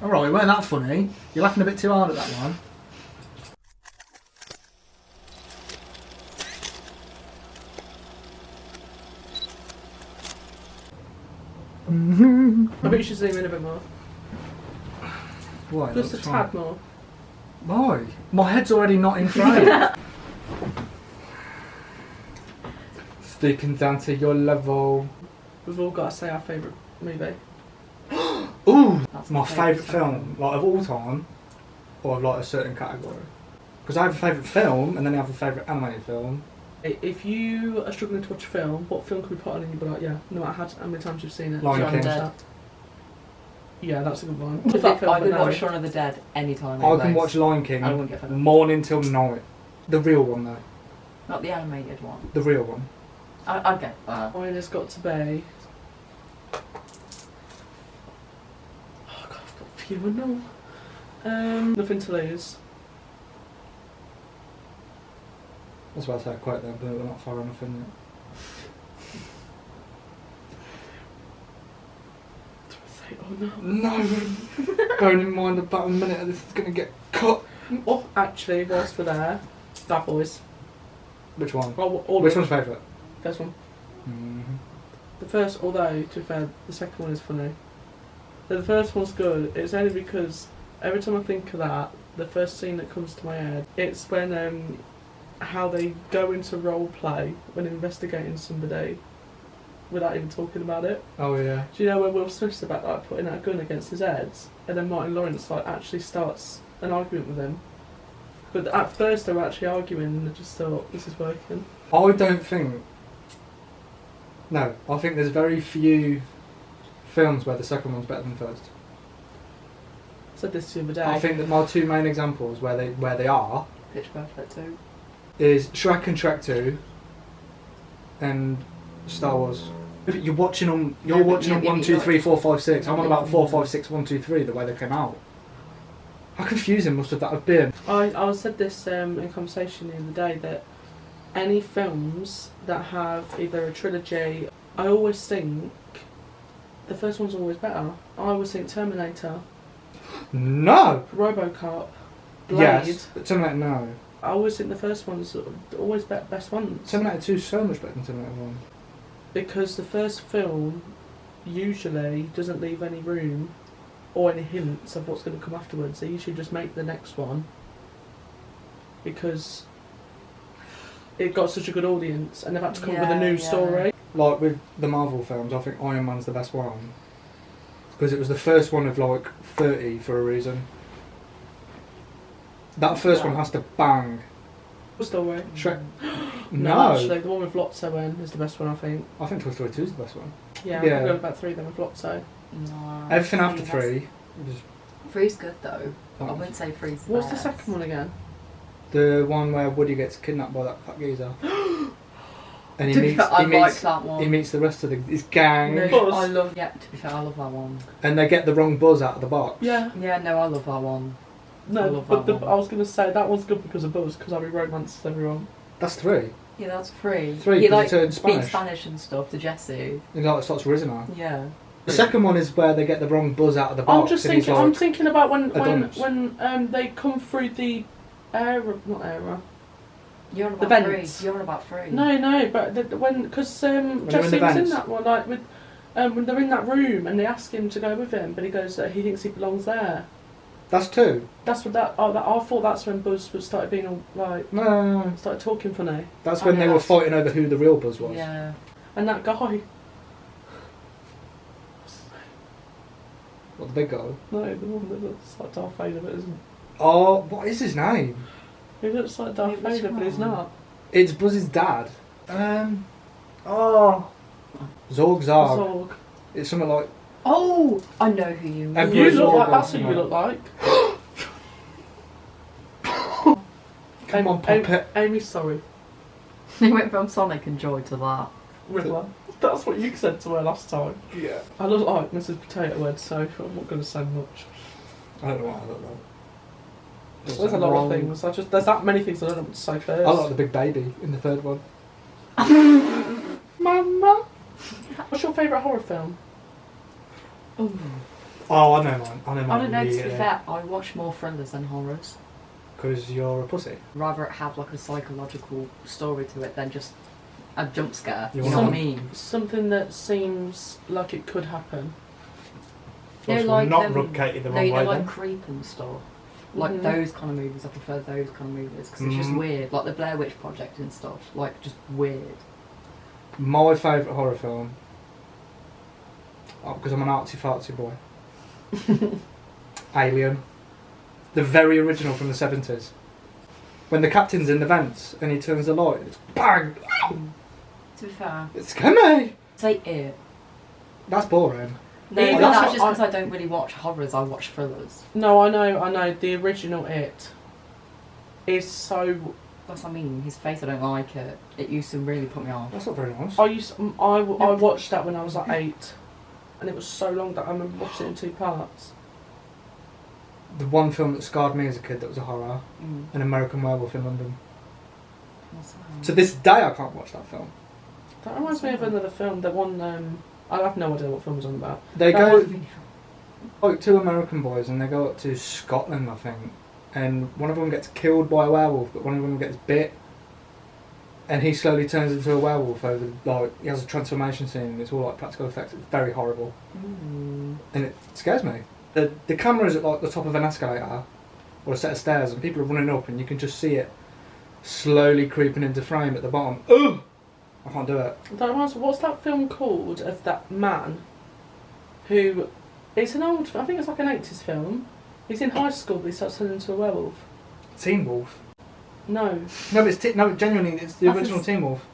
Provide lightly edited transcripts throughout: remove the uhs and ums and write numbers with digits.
Alright, it weren't that funny. You're laughing a bit too hard at that one. I bet you should zoom in a bit more. Why? Just a tad more. Why? My head's already not in frame. Sticking down to your level. We've all got to say our favourite movie. Ooh! That's My favourite film, like of all time, or of like a certain category. Because I have a favourite film, and then I have a favourite animated film. If you are struggling to watch a film, what film could we put on and you'd be like, yeah, no matter how many times you've seen it. Lion King. That. Yeah, that's a good one. I could watch Shaun of the Dead anytime. I can watch Lion King I wouldn't get fed up. morning till night. The real one though. Not the animated one. The real one. I'd get that. Mine has got to be... Oh god, I've got fewer now. Nothing to Lose. That's why I say quite there, but we're not far enough in yet. Do I say it or not? No! Bearing in mind about a minute of this is going to get cut. Oh, actually, whilst we're there, Bad Boys. Which one? All Which of one's them. favourite? First one. Mm-hmm. The first, although, to be fair, the second one is funny. The first one's good, it's only because every time I think of that, the first scene that comes to my head, it's when, how they go into role play when investigating somebody without even talking about it. Oh yeah. Do you know when Will Smith's about like putting that gun against his head, and then Martin Lawrence like actually starts an argument with him? But at first they were actually arguing, and I just thought, this is working. I don't think... No, I think there's very few films where the second one's better than the first. I said this the other day. I think that my two main examples where they are Pitch Perfect 2. is Shrek and Shrek 2 and Star Wars. You're watching them. You're watching them 1, 2, 3, 4, 5, 6. I'm on about 4, 5, 6, 1, 2, 3. The way they came out. How confusing must that have been? I said this in conversation the other day that any films that have either a trilogy, I always think the first one's always better. I always think Terminator, No. RoboCop, Blade. Yes. But Terminator no. I always think the first one's always best ones. Terminator 2 is so much better than Terminator 1. Because the first film usually doesn't leave any room or any hints of what's going to come afterwards. They usually just make the next one because it got such a good audience and they've had to come up with a new story. Like with the Marvel films, I think Iron Man's the best one. Because it was the first one of like 30 for a reason. That first one has to bang. Story. Shrek. No, actually, the one with Lotso in is the best one, I think. I think Toy Story 2 is the best one. Yeah, Yeah. we've got about 3 then with Lotso. No. Everything after 3 was 3's good though. I wouldn't say 3's the What's the best. second one again? the one where Woody gets kidnapped by that fat geezer. And To be fair, I like that one. he meets the rest of his gang. No. No, Buzz. I love. Yeah, to be fair, I love that one. And they get the wrong Buzz out of the box. Yeah. Yeah, no, I love that one. I No, love but that one. I was going to say that one's good because of Buzz, because Harry romances everyone. That's 3. Yeah, that's 3. 3, He 'cause like he turned speaks Spanish. Spanish and stuff to Jesse. He like starts Rizina. Yeah. The second one is where they get the wrong Buzz out of the box. I'm just and he's thinking. like, I'm thinking about when Adonis. they come through the not era. You're on The about 3. vents. You're on about 3. No, but because they're in Jesse the was in vents. that one, like with when they're in that room and they ask him to go with him, but he goes that he thinks he belongs there. That's 2. That's what that. Oh, I thought that's when Buzz started being all like No. started talking funny, That's Oh, when yeah, they were that's- fighting over who the real Buzz was. Yeah. and that guy. What, the big guy? No, the one that looks like Darth Vader, but isn't. Oh, what is his name? He looks like Darth Wait, which Vader, but he's one? not. It's Buzz's dad. Oh. Zorg Zarg. Zorg. It's something like... Oh, I know who you mean. And You Buzz look like Zorg that's who or you look like. Come on, puppet. Amy's sorry. He went from Sonic and Joy to that. Riddler. That's what you said to her last time. Yeah. I look like Mrs. Potato Head, so I'm not going to say much. I don't know what I look like. There's a lot of things. There's that many things I don't know what to say first. I look like the big baby in the third one. Mama. What's your favourite horror film? Ooh. Oh, I know mine. I know mine. I don't know, to be fair, I watch more thrillers than horrors. Because you're a pussy. Rather it have like a psychological story to it than just a jump scare. You You know want what I mean? Something that seems like it could happen. Well, like, not rub Katie the no, wrong you know, way like then. Creep and stuff. Like Mhm. those kind of movies, I prefer those kind of movies because it's just Mm. weird. Like the Blair Witch Project and stuff. Like just weird. My favourite horror film, because I'm an artsy-fartsy boy, Alien. The very original from the 70s. When the captain's in the vents and he turns the light, it's bang! To be fair, It's scary! say it. That's boring. No, Yeah, but that's that's what just because I don't really watch horrors. I watch thrillers. No, I know. The original It is so. That's what I mean. His face, I don't like it. It used to really put me off. That's not very nice. I watched that when I was like 8, and it was so long that I remember watching it in 2 parts. The one film that scarred me as a kid that was a horror, An American Werewolf in London. What's that? To this day I can't watch that film. That reminds me of another film. The one I have no idea what film was on about. They That go, one- like 2 American boys, and they go up to Scotland, I think, and one of them gets killed by a werewolf, but one of them gets bit, and he slowly turns into a werewolf over, like, he has a transformation scene, and it's all like practical effects. It's very horrible, and it scares me. The camera's at like the top of an escalator or a set of stairs, and people are running up, and you can just see it slowly creeping into frame at the bottom. Ugh! I can't do it. That reminds me, what's that film called of that man who? It's an old. I think it's like an 80s film. He's in high school, but he starts turning into a werewolf. Teen Wolf. No. No, but no, genuinely, it's the That's original a Teen Wolf.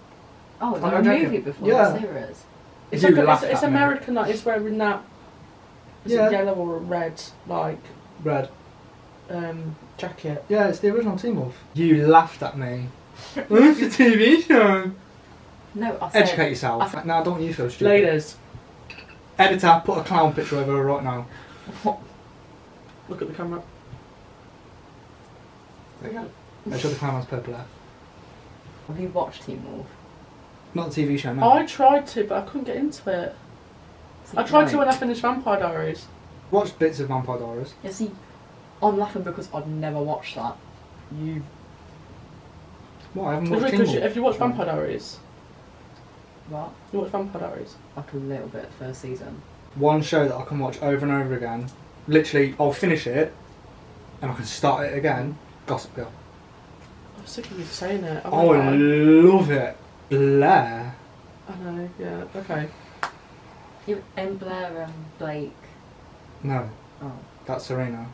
Oh, is I'm there a not joking. movie before Yeah. the series? It's You like laughed it's at me. American. Like it's wearing that. Is Yeah. it yellow or a red like Red. jacket? Yeah, it's the original Teen Wolf. You laughed at me. It's a TV show. No, I said. Educate yourself. Now, don't you feel stupid? Ladies, Editor, put a clown picture over her right now. look at the camera. There you go. Make sure the clown has purple hair. Have you watched Teen Wolf? Not the TV show, no. I tried to, but I couldn't get into it. See, I tried to right. when I finished Vampire Diaries. Watched bits of Vampire Diaries. Yeah, see, I'm laughing because I've never watched that. You. What? I haven't Have watched you, Teen Wolf. have you watched Vampire Diaries? What? You watched Vampire Diaries? Like a little bit first season. One show that I can watch over and over again. Literally, I'll finish it, and I can start it again. Gossip Girl. I'm sick of you saying it. Oh, I love it. Blair. I know, yeah, okay. You and Blair Blake. No, Oh. that's Serena.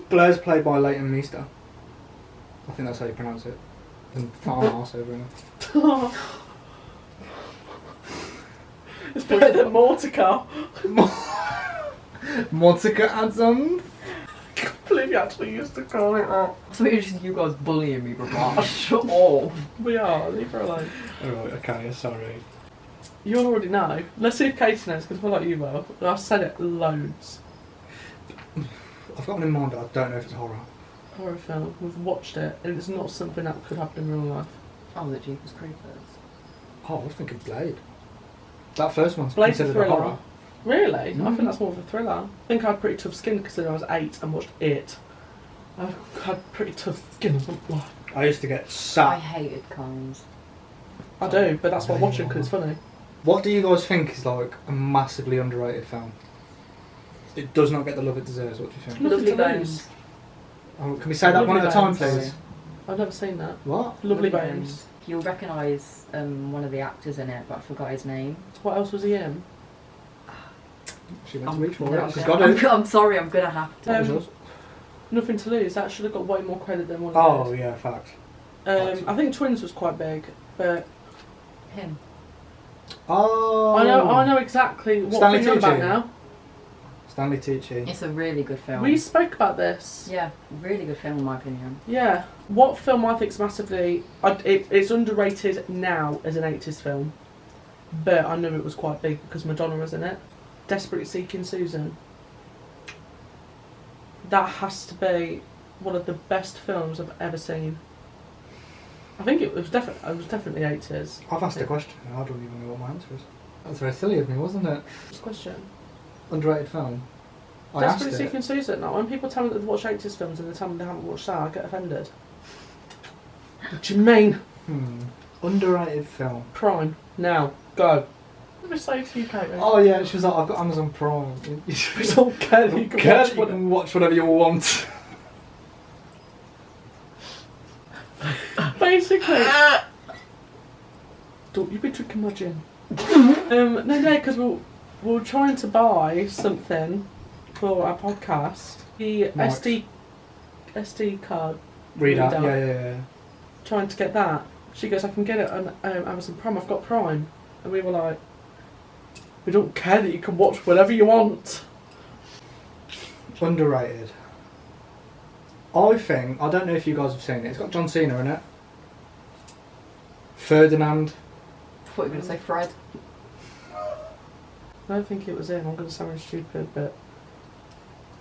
Blair's played by Leighton Meester. I think that's how you pronounce it. And farmhouse over in it. It's better than Mortica. Monica Adams. I can't believe you actually used to call it that. So it's just you guys bullying me, bro. Shut up. We are, leave her alone. Alright, okay, sorry. You already know. Let's see if Katie knows, because I feel like you will. I've said it loads. I've got one in mind, but I don't know if it's horror. Horror film. We've watched it, and it's not something that could happen in real life. Oh, the Jeepers Creepers. Oh, I was thinking Blade. That first one's Blade's a considered a thriller. horror. Really? I Mm. think that's more of a thriller. I think I had pretty tough skin considering I was 8 and watched it. I had pretty tough skin. I won't lie. I used to get I sat. hated clowns. I do, but that's why I watch it because it's funny. What do you guys think is like a massively underrated film? It does not get the love it deserves. What do you think? Nothing Lovely to Bones. lose. Oh, can we say that one at a Lovely time, Bones. please? I've never seen that. What? Lovely Bones. You'll recognise one of the actors in it, but I forgot his name. What else was he in? She went to reach for no, it. She's got it. I'm sorry, I'm gonna have to. What was yours? Nothing to Lose. That should have got way more credit than what it Oh did. yeah, fact. I think Twins was quite big, but Him. Oh. I know exactly what Stanley thing you're about Tucci. now. Stanley Tucci. It's a really good film. We spoke about this. Yeah, really good film in my opinion. Yeah. What film I think's massively... it's underrated now as an 80s film, but I knew it was quite big because Madonna was in it. Desperately Seeking Susan. That has to be one of the best films I've ever seen. I think it was definitely 80s. I've asked a question and I don't even know what my answer is. That's very silly of me, wasn't it? What's the question? Underrated film. I asked Desperately it. Seeking Susan. Now, when people tell me that they've watched 80s films and they tell me they haven't watched that, I get offended. What do you mean? Underrated film. Prime. Now. Go. Let me say to you, Kate. Oh yeah, she was like, I've got Amazon Prime. We don't care that you can watch whatever you want. Basically. Don't you be drinking my gin. No, because we were trying to buy something for our podcast. The Nice. SD card. Reader. Reader. Yeah. Trying to get that. She goes, I can get it on Amazon Prime. I've got Prime. And we were like, we don't care that you can watch whatever you want. Underrated. I think, I don't know if you guys have seen it, it's got John Cena in it. Ferdinand. I thought you were going to say Fred. I don't think it was him. I'm going to sound stupid, but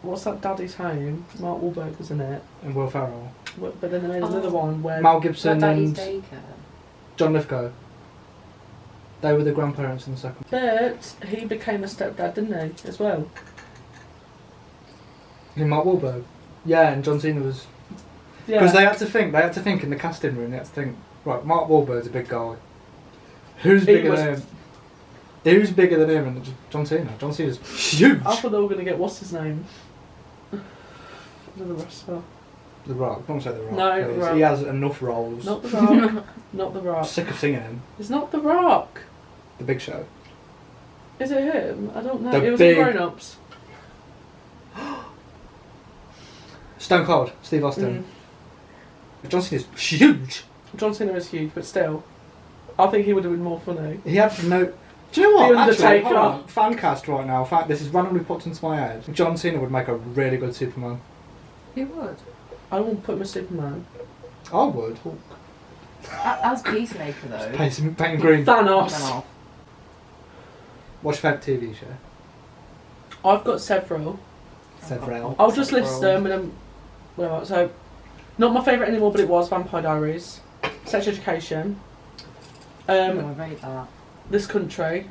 what's that Daddy's Home? Mark Wahlberg was in it. And Will Ferrell. But then they made another one where... Mel Gibson Daddy's and Daycare. John Lithgow. They were the grandparents in the second. But he became a stepdad, didn't he, as well? Mark Wahlberg. Yeah, and John Cena was... Yeah. Because they had to think in the casting room, they had to think, right, Mark Wahlberg's a big guy. Who's bigger than him? Who's bigger than him? And John Cena. John Cena's huge. I thought they were going to get, what's his name? Another wrestler. The Rock. Don't say The Rock. No, please. Rock. He has enough roles. Not The Rock. Not The I'm Rock. sick of singing him. It's not The Rock. The Big Show. Is it him? I don't know. The It was big- in Grown Ups. Stone Cold. Steve Austin. John Cena's huge. John Cena is huge, but still. I think he would have been more funny. He had no... Do you know what? The Actually, Undertaker. hold on. Fan cast right now. This is randomly popped into my head. John Cena would make a really good Superman. Who would? I won't put him as Superman. I would. As Peacemaker, though. Paint green. Thanos. Thanos. What's your favourite TV show? I've got several. Several. I'll just list them and then whatever. So, not my favourite anymore, but it was Vampire Diaries, Sex Education, I rate that. This Country,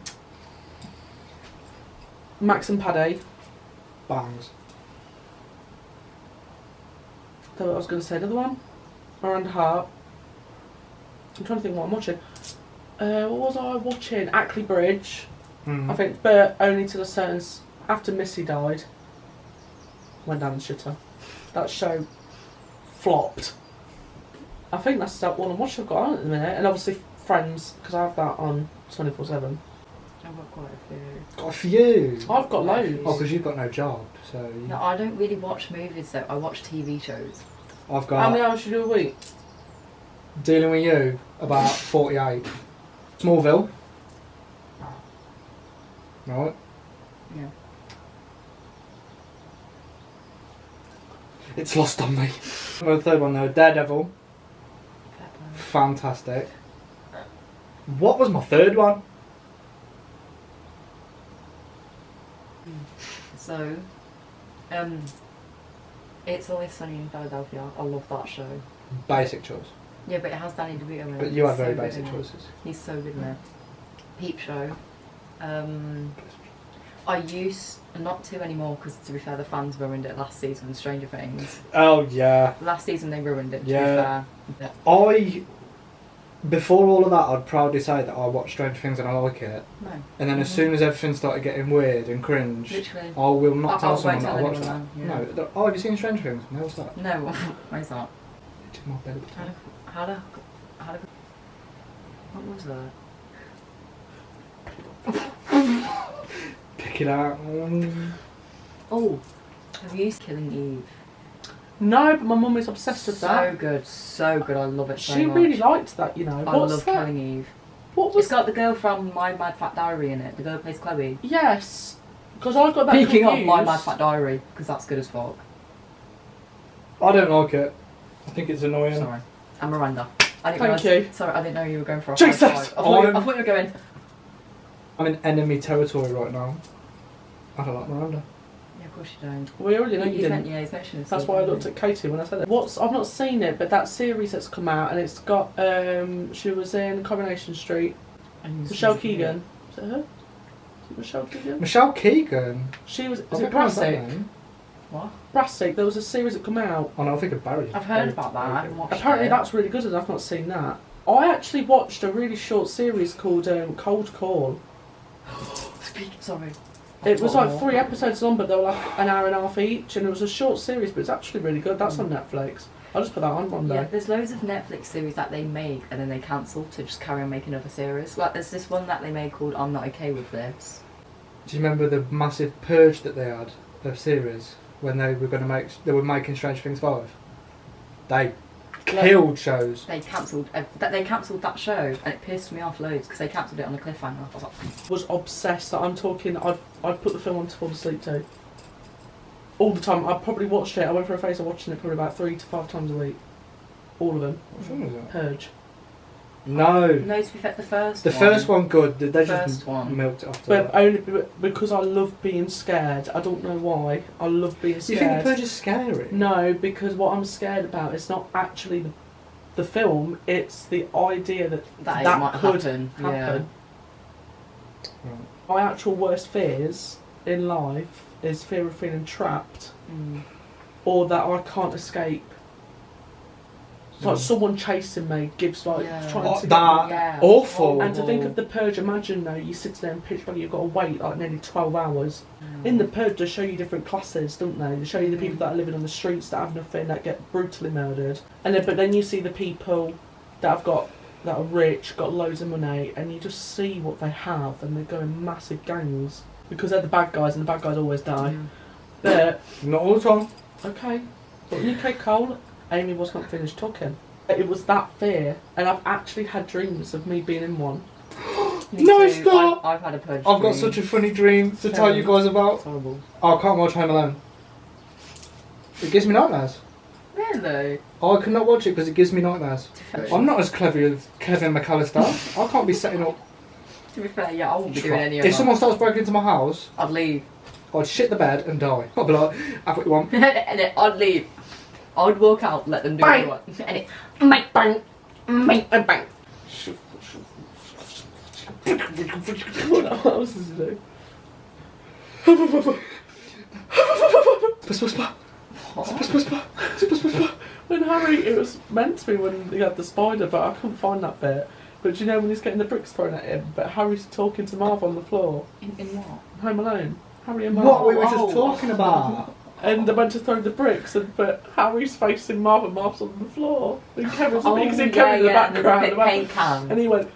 Max and Paddy. Bangs. That's what I was going to say. Another one, Miranda Hart. I'm trying to think what I'm watching. What was I watching? Ackley Bridge. I think, but only till a certain... After Missy died, went down the shitter. That show flopped. I think that's that one I'm watching I've got on at the minute. And obviously Friends, because I have that on 24/7. I've got quite a few. Got a few. I've got loads. Oh, because you've got no job, so... You... No, I don't really watch movies though. I watch TV shows. I've How many got... hours do you do a week? Dealing with you, about 48. Smallville. Right. Yeah. It's lost on me. The third one though, Daredevil. Pepper. Fantastic. What was my third one? So, It's Always Sunny in Philadelphia. I love that show. Basic choice. Yeah, but it has Danny DeVito in it. But you have He's very so good basic in it. choices. He's so good in it. Peep Show. I used not to anymore because, to be fair, the fans ruined it last season with Stranger Things. Oh yeah. Last season they ruined it. To Yeah. be fair. Before all of that, I'd proudly say that I watch Stranger Things and I like it. No. And then as soon as everything started getting weird and cringe, Literally. I will not tell won't someone that tell I watched anyone that. then, yeah. No. Oh, have you seen Stranger Things? No, what's that? No. Where's that? It's in my belly button. What was that? Pick it out. Oh, have you seen Killing Eve? No, but my mum is obsessed with So that. good, so good. I love it so She much. really liked that, you know. I What's love that? Killing Eve. What was It's got the girl from My Mad Fat Diary in it. The girl who plays Chloe. Yes. Because I got that Speaking of confused. My Mad Fat Diary, because that's good as fuck. I don't like it. I think it's annoying. Sorry. I'm Miranda. I didn't Thank realise- you. Sorry, I didn't know you were going for a Jesus! high five. I thought you were going. I'm in enemy territory right now. I don't like Miranda. Yeah, of course you don't. We already know you He's didn't. he's mentioned it. That's why I looked at Katie when I said it. I've not seen it, but that series that's come out and it's got she was in Coronation Street. Michelle Keegan. Is it her? Michelle Keegan. Michelle Keegan. She was. I Is think it I know that Brassic? name. What? Brassic. There was a series that come out. Oh no, I think of Barry. I've heard about that. I haven't watched Apparently it. that's really good, and I've not seen that. I actually watched a really short series called Cold Call. Sorry. It was like 3 episodes long, but they were like an hour and a half each, and it was a short series, but it's actually really good. That's on Netflix. I'll just put that on one Yeah, day. there's loads of Netflix series that they make and then they cancel to just carry on making other series. Like there's this one that they made called I'm Not Okay With This. Do you remember the massive purge that they had of series when they were making Stranger Things 5? They killed shows. They cancelled that show and it pissed me off loads because they cancelled it on a cliffhanger. I was like, Was obsessed. I'm talking. I'd put the film on to fall asleep to. All the time. I probably watched it. I went for a phase of watching it probably about 3 to 5 times a week. All of them. Which one was that? Purge. No. no, to be fair, the First one good. They First just one. milked it after But that. only because I love being scared. I don't know why. I love being You scared. think the purge is scary? No, because what I'm scared about is not actually the film. It's the idea that That, that it might could happen. happen. Right. My actual worst fears in life is fear of feeling trapped, Yeah. or that I can't escape. It's like Mm. someone chasing me, gives like Yeah. trying Oh, to that- Yeah. awful. And to think of the purge, imagine though you sit there and pitch black, you've got to wait like nearly 12 hours. In the purge, they show you different classes, don't they? They show you the people that are living on the streets that have nothing, that get brutally murdered, and then but then you see the people that are rich, got loads of money, and you just see what they have, and they go in massive gangs because they're the bad guys, and the bad guys always die. But Not all the time. okay, but UK Cole, Amy was not finished talking. It was that fear, and I've actually had dreams of me being in one. Me No, too. stop! I've had a purge I've got dream. such a funny dream to tell you guys about. It's horrible. Oh, I can't watch Home Alone. It gives me nightmares. Really? Oh, I cannot watch it because it gives me nightmares. I'm not as clever as Kevin McAllister. I can't be setting up. To be fair, yeah, I won't be doing any of If that. someone starts breaking into my house, I'd leave. I'd shit the bed and die. I'd be like, have what you want. And then I'd leave. I'd walk out, let them do what they Bang. want. And it, bang, bang, bang, and bang. What else does it do? When Harry, it was meant to be when he had the spider, but I couldn't find that bit. But do you know when he's getting the bricks thrown at him, but Harry's talking to Marv on the floor? In what? Home Alone. Harry and Marv. What we were just Oh. talking about. And they went to throw the bricks, but Harry's facing Marv and Marv's on the floor. And Kevin's Oh, you can see yeah, Kevin in the yeah, the background. big paint can. And he went.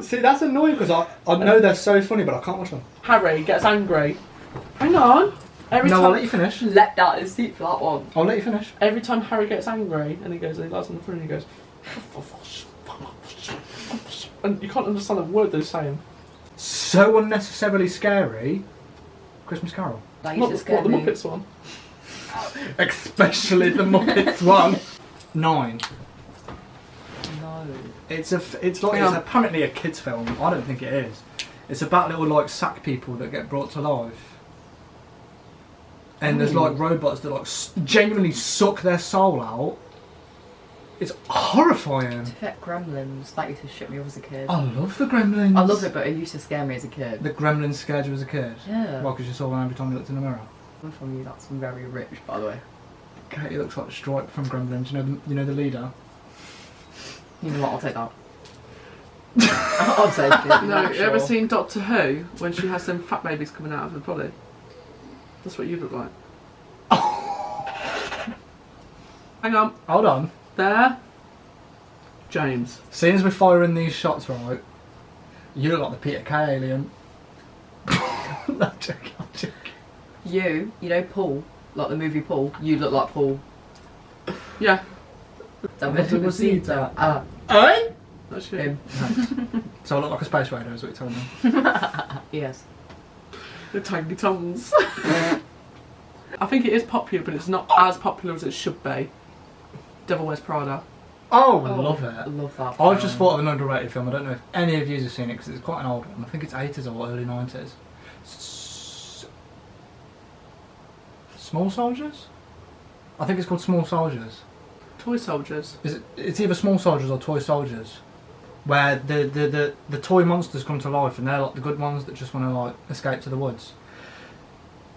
See, that's annoying because I know they're so funny, but I can't watch them. Harry gets angry. Hang on. Every No, time, I'll let you finish. Let that his seat for that one. I'll let you finish. every time Harry gets angry, and he goes, and he lies on the front, and he goes, and you can't understand a word they're saying. So unnecessarily scary. Christmas Carol. That Not used to the, what, scare the me. Muppets one. Especially the Muppets one. 9. No. It's Hang like on. it's apparently a kids film. I don't think it is. It's about little like sack people that get brought to life. And there's like robots that like genuinely suck their soul out. It's horrifying. To fit Gremlins, that used to shit me off as a kid. I love the Gremlins. I love it, but it used to scare me as a kid. The Gremlins scared you as a kid? Yeah. Well, because you saw one every time you looked in the mirror. Coming from you, that's very rich, by the way. Katie looks like Stripe from Gremlins. You know the leader. You know what? I'll take that. I'll take it. No, not you ever sure. seen Doctor Who when she has them fat babies coming out of her body? That's what you look like. Hang on. Hold on. There. James. Seeing as we're firing these shots, right? You look like the Peter Kay alien. No, I'm joking. I'm joking. You know Paul, like the movie Paul, you look like Paul. Yeah. Hey? That's you. Him. So I look like a space raider, is what you're telling me. Yes. The tiny tongues. I think it is popular, but it's not as popular as it should be. Devil Wears Prada. Oh, Oh, love I it. love that. I've just film. thought of an underrated film. I don't know if any of you have seen it because it's quite an old one. I think it's 80s or early 90s. Small Soldiers? I think it's called Small Soldiers. Toy Soldiers. It's either Small Soldiers or Toy Soldiers. where the toy monsters come to life and they're like the good ones that just want to like escape to the woods.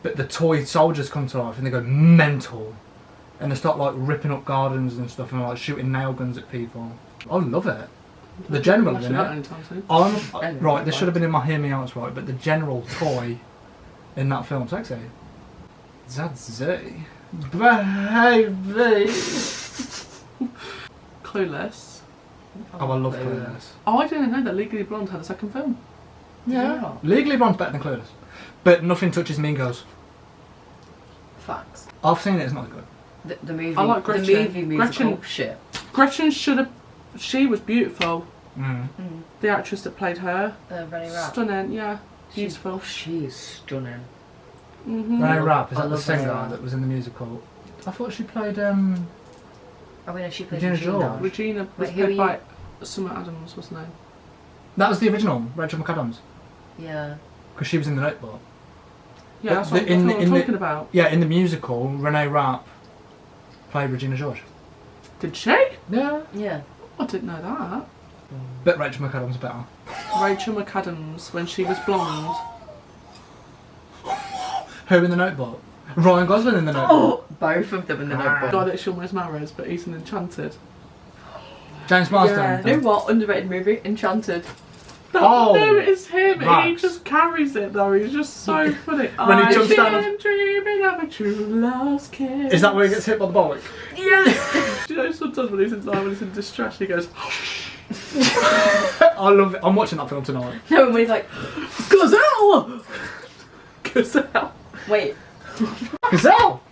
But the toy soldiers come to life and they go mental, and they start like ripping up gardens and stuff and like shooting nail guns at people. I love it. The general in it. Right, this should have been in my hear me outs, right, but the general toy in that film, sexy. Zazie. Baby. Clueless. Oh, I love Clueless. Oh, I didn't know that Legally Blonde had a second film. Yeah. Legally Blonde's better than Clueless. But nothing touches Mean Girls. Facts. I've seen it, it's not good. The movie. I like Gretchen. The movie musical Gretchen. shit. Gretchen should have. She was beautiful. Mm. The actress that played her. Renee Rapp. Stunning, yeah. Beautiful. She is stunning. Renee Rapp, is I that the love Renee singer Rapp. that was in the musical? I thought she played Oh, wait, no, she played Regina Regina. George. Regina was Wait, who played are by Summer Adams, wasn't it? That was the original, Rachel McAdams. Yeah. Because she was in The Notebook. Yeah, that's what I'm talking about. Yeah, in the musical, Renee Rapp played Regina George. Did she? Yeah. Yeah. I didn't know that. But Rachel McAdams better. Rachel McAdams, when she was blonde. Who in The Notebook? Ryan Gosling in The Notebook. Oh, both of them in the Notebook. God, it's almost married, but he's an Enchanted. James Marsden. Yeah. You know what? Underrated movie, Enchanted. Oh, no, it's him. He Max. just carries it though. He's just so funny. When he jumps down I'm dreaming of a true love's kiss. Is that where he gets hit by the bollock? Yeah. Do you know sometimes when he's in distress, he goes. I love it. I'm watching that film tonight. No, when he's like, Gazelle. Gazelle. wait. Gazelle!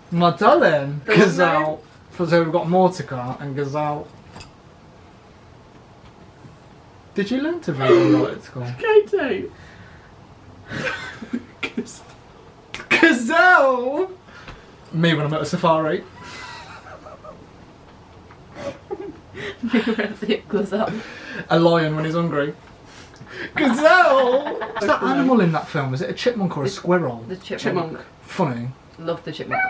My darling! There was Gazelle. So we've got Mordecai and Gazelle. Did you learn to read and write at school? Katie. Gazelle! Me when I'm at a safari. Gazelle. A lion when he's hungry. Gazelle! What's that animal in that film? Is it a chipmunk or a squirrel? The chipmunk. Funny. Love the chipmunk.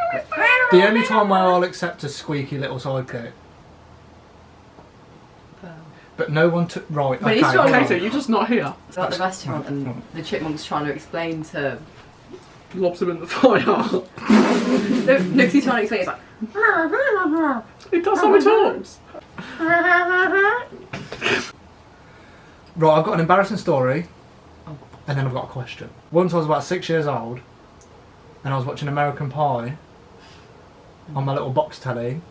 The only time where I'll accept a squeaky little sidekick. But no one took. Right, But okay. he's trying to- Katie, you're just not here. At the restaurant, and the chipmunk's trying to explain to. Lobs him in the fire. No, because he's trying to explain. It's like. He does how he talks. Right, I've got an embarrassing story, and then I've got a question. Once I was about 6 years old, and I was watching American Pie on my little box telly,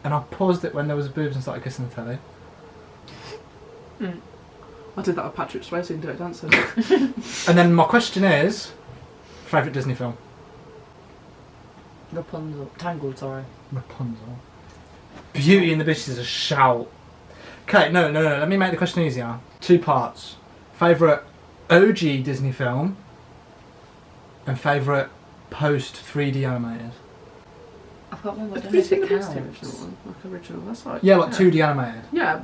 and I paused it when there was boobs and started kissing the telly. I did that with Patrick Swayze in Dirty Dancing. And then my question is, favourite Disney film? Rapunzel. Tangled, sorry. Rapunzel. Beauty and the Beast is a shout. Okay, no, let me make the question easier. 2 parts. Favourite OG Disney film and favourite post 3D animated. I've got one, but I It's don't know if Beauty and it the Beast the counts. original one, like original. That's like Yeah, like 2D animated. Yeah,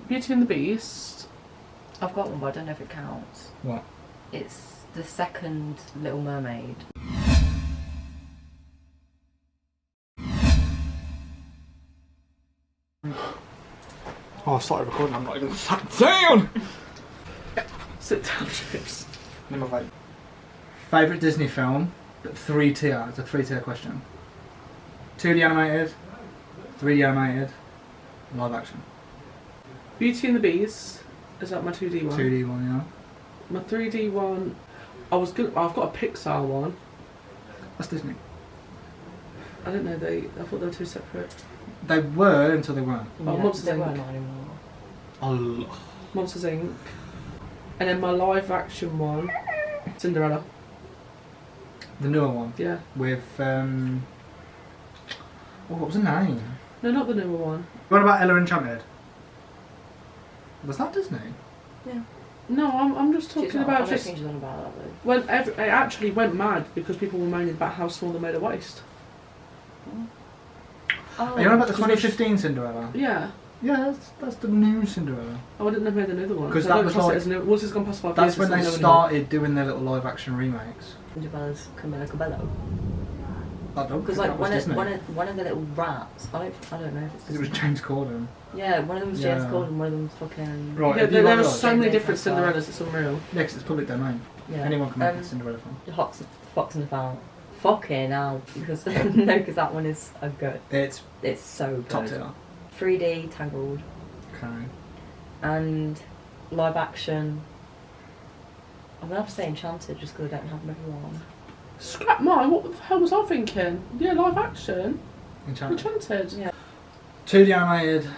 Beauty and the Beast. I've got one, but I don't know if it counts. What? It's the second Little Mermaid. Oh, I started recording, I'm not even sat down! Sit down, Chips. Number 5. Favourite Disney film, but 3-tier. It's a 3-tier question. 2D animated, 3D animated, live action. Beauty and the Beast. Is that my 2D one? 2D one, yeah. My 3D one. I've got a Pixar one. That's Disney. I didn't know I thought they were 2 separate. They were until they weren't. Oh, Monsters they Inc. weren't anymore. Oh, Monsters Inc. And then my live action one, Cinderella. the newer one. Yeah. With, what was the name? No, not the newer one. What about Ella Enchanted? Was that Disney? Yeah. No, I'm just talking about I don't just think she's on about that though. when it actually went mad because people were moaning about how small they made her waist. Oh. Are you on about the 2015 Cinderella? Yeah. Yeah, that's the new Cinderella. Oh, I didn't know they made another one. 'Cause I that don't was class it like- as new. Once it's gone past 5 That's years, when they it's not new started doing their little live action remakes. Cinderella's Camilla Cabello. I don't Because think like that was Disney. one of the little rats, I don't know if it's Because it was James Corden. Yeah, one of them was James Yeah. Corden, one of them was fucking... Right, Yeah, have you there got are yours? so many James different Corden. Cinderellas, it's unreal. Yeah, 'cause it's public domain. Yeah. Anyone can make a Cinderella film. Fox and the Fowl. Fucking hell. Because, no, because that one is a good. It's It's so good. top tier. 3D, Tangled, Okay. and live action. I'm going to have to say Enchanted just because I don't have everyone. Scrap mine, what the hell was I thinking? Yeah, live action. Enchanted. Enchanted. Yeah. 2D animated,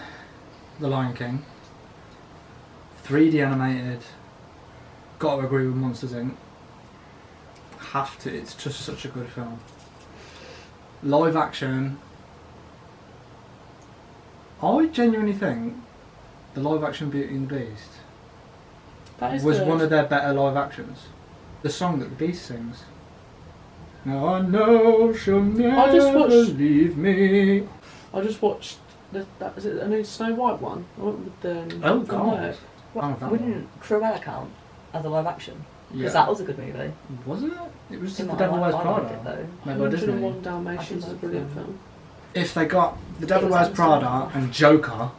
The Lion King. 3D animated, got to agree with Monsters Inc. Have to, it's just such a good film. Live action, I genuinely think the live action Beauty and the Beast That is was good. one of their better live actions. The song that the Beast sings. Now I know she'll never watched- leave me. I just watched, is it a new Snow White one? I went with the... Oh the god. work. Oh, that Wouldn't Cruella count as a live action? Because Yeah. that was a good movie. Wasn't it? It was just In The my Devil life, Wears I liked it Prada. though. Made by Disney. 101 Dalmatians is a brilliant film. If they got The Devil It was Wears on Prada Snow. and Joker,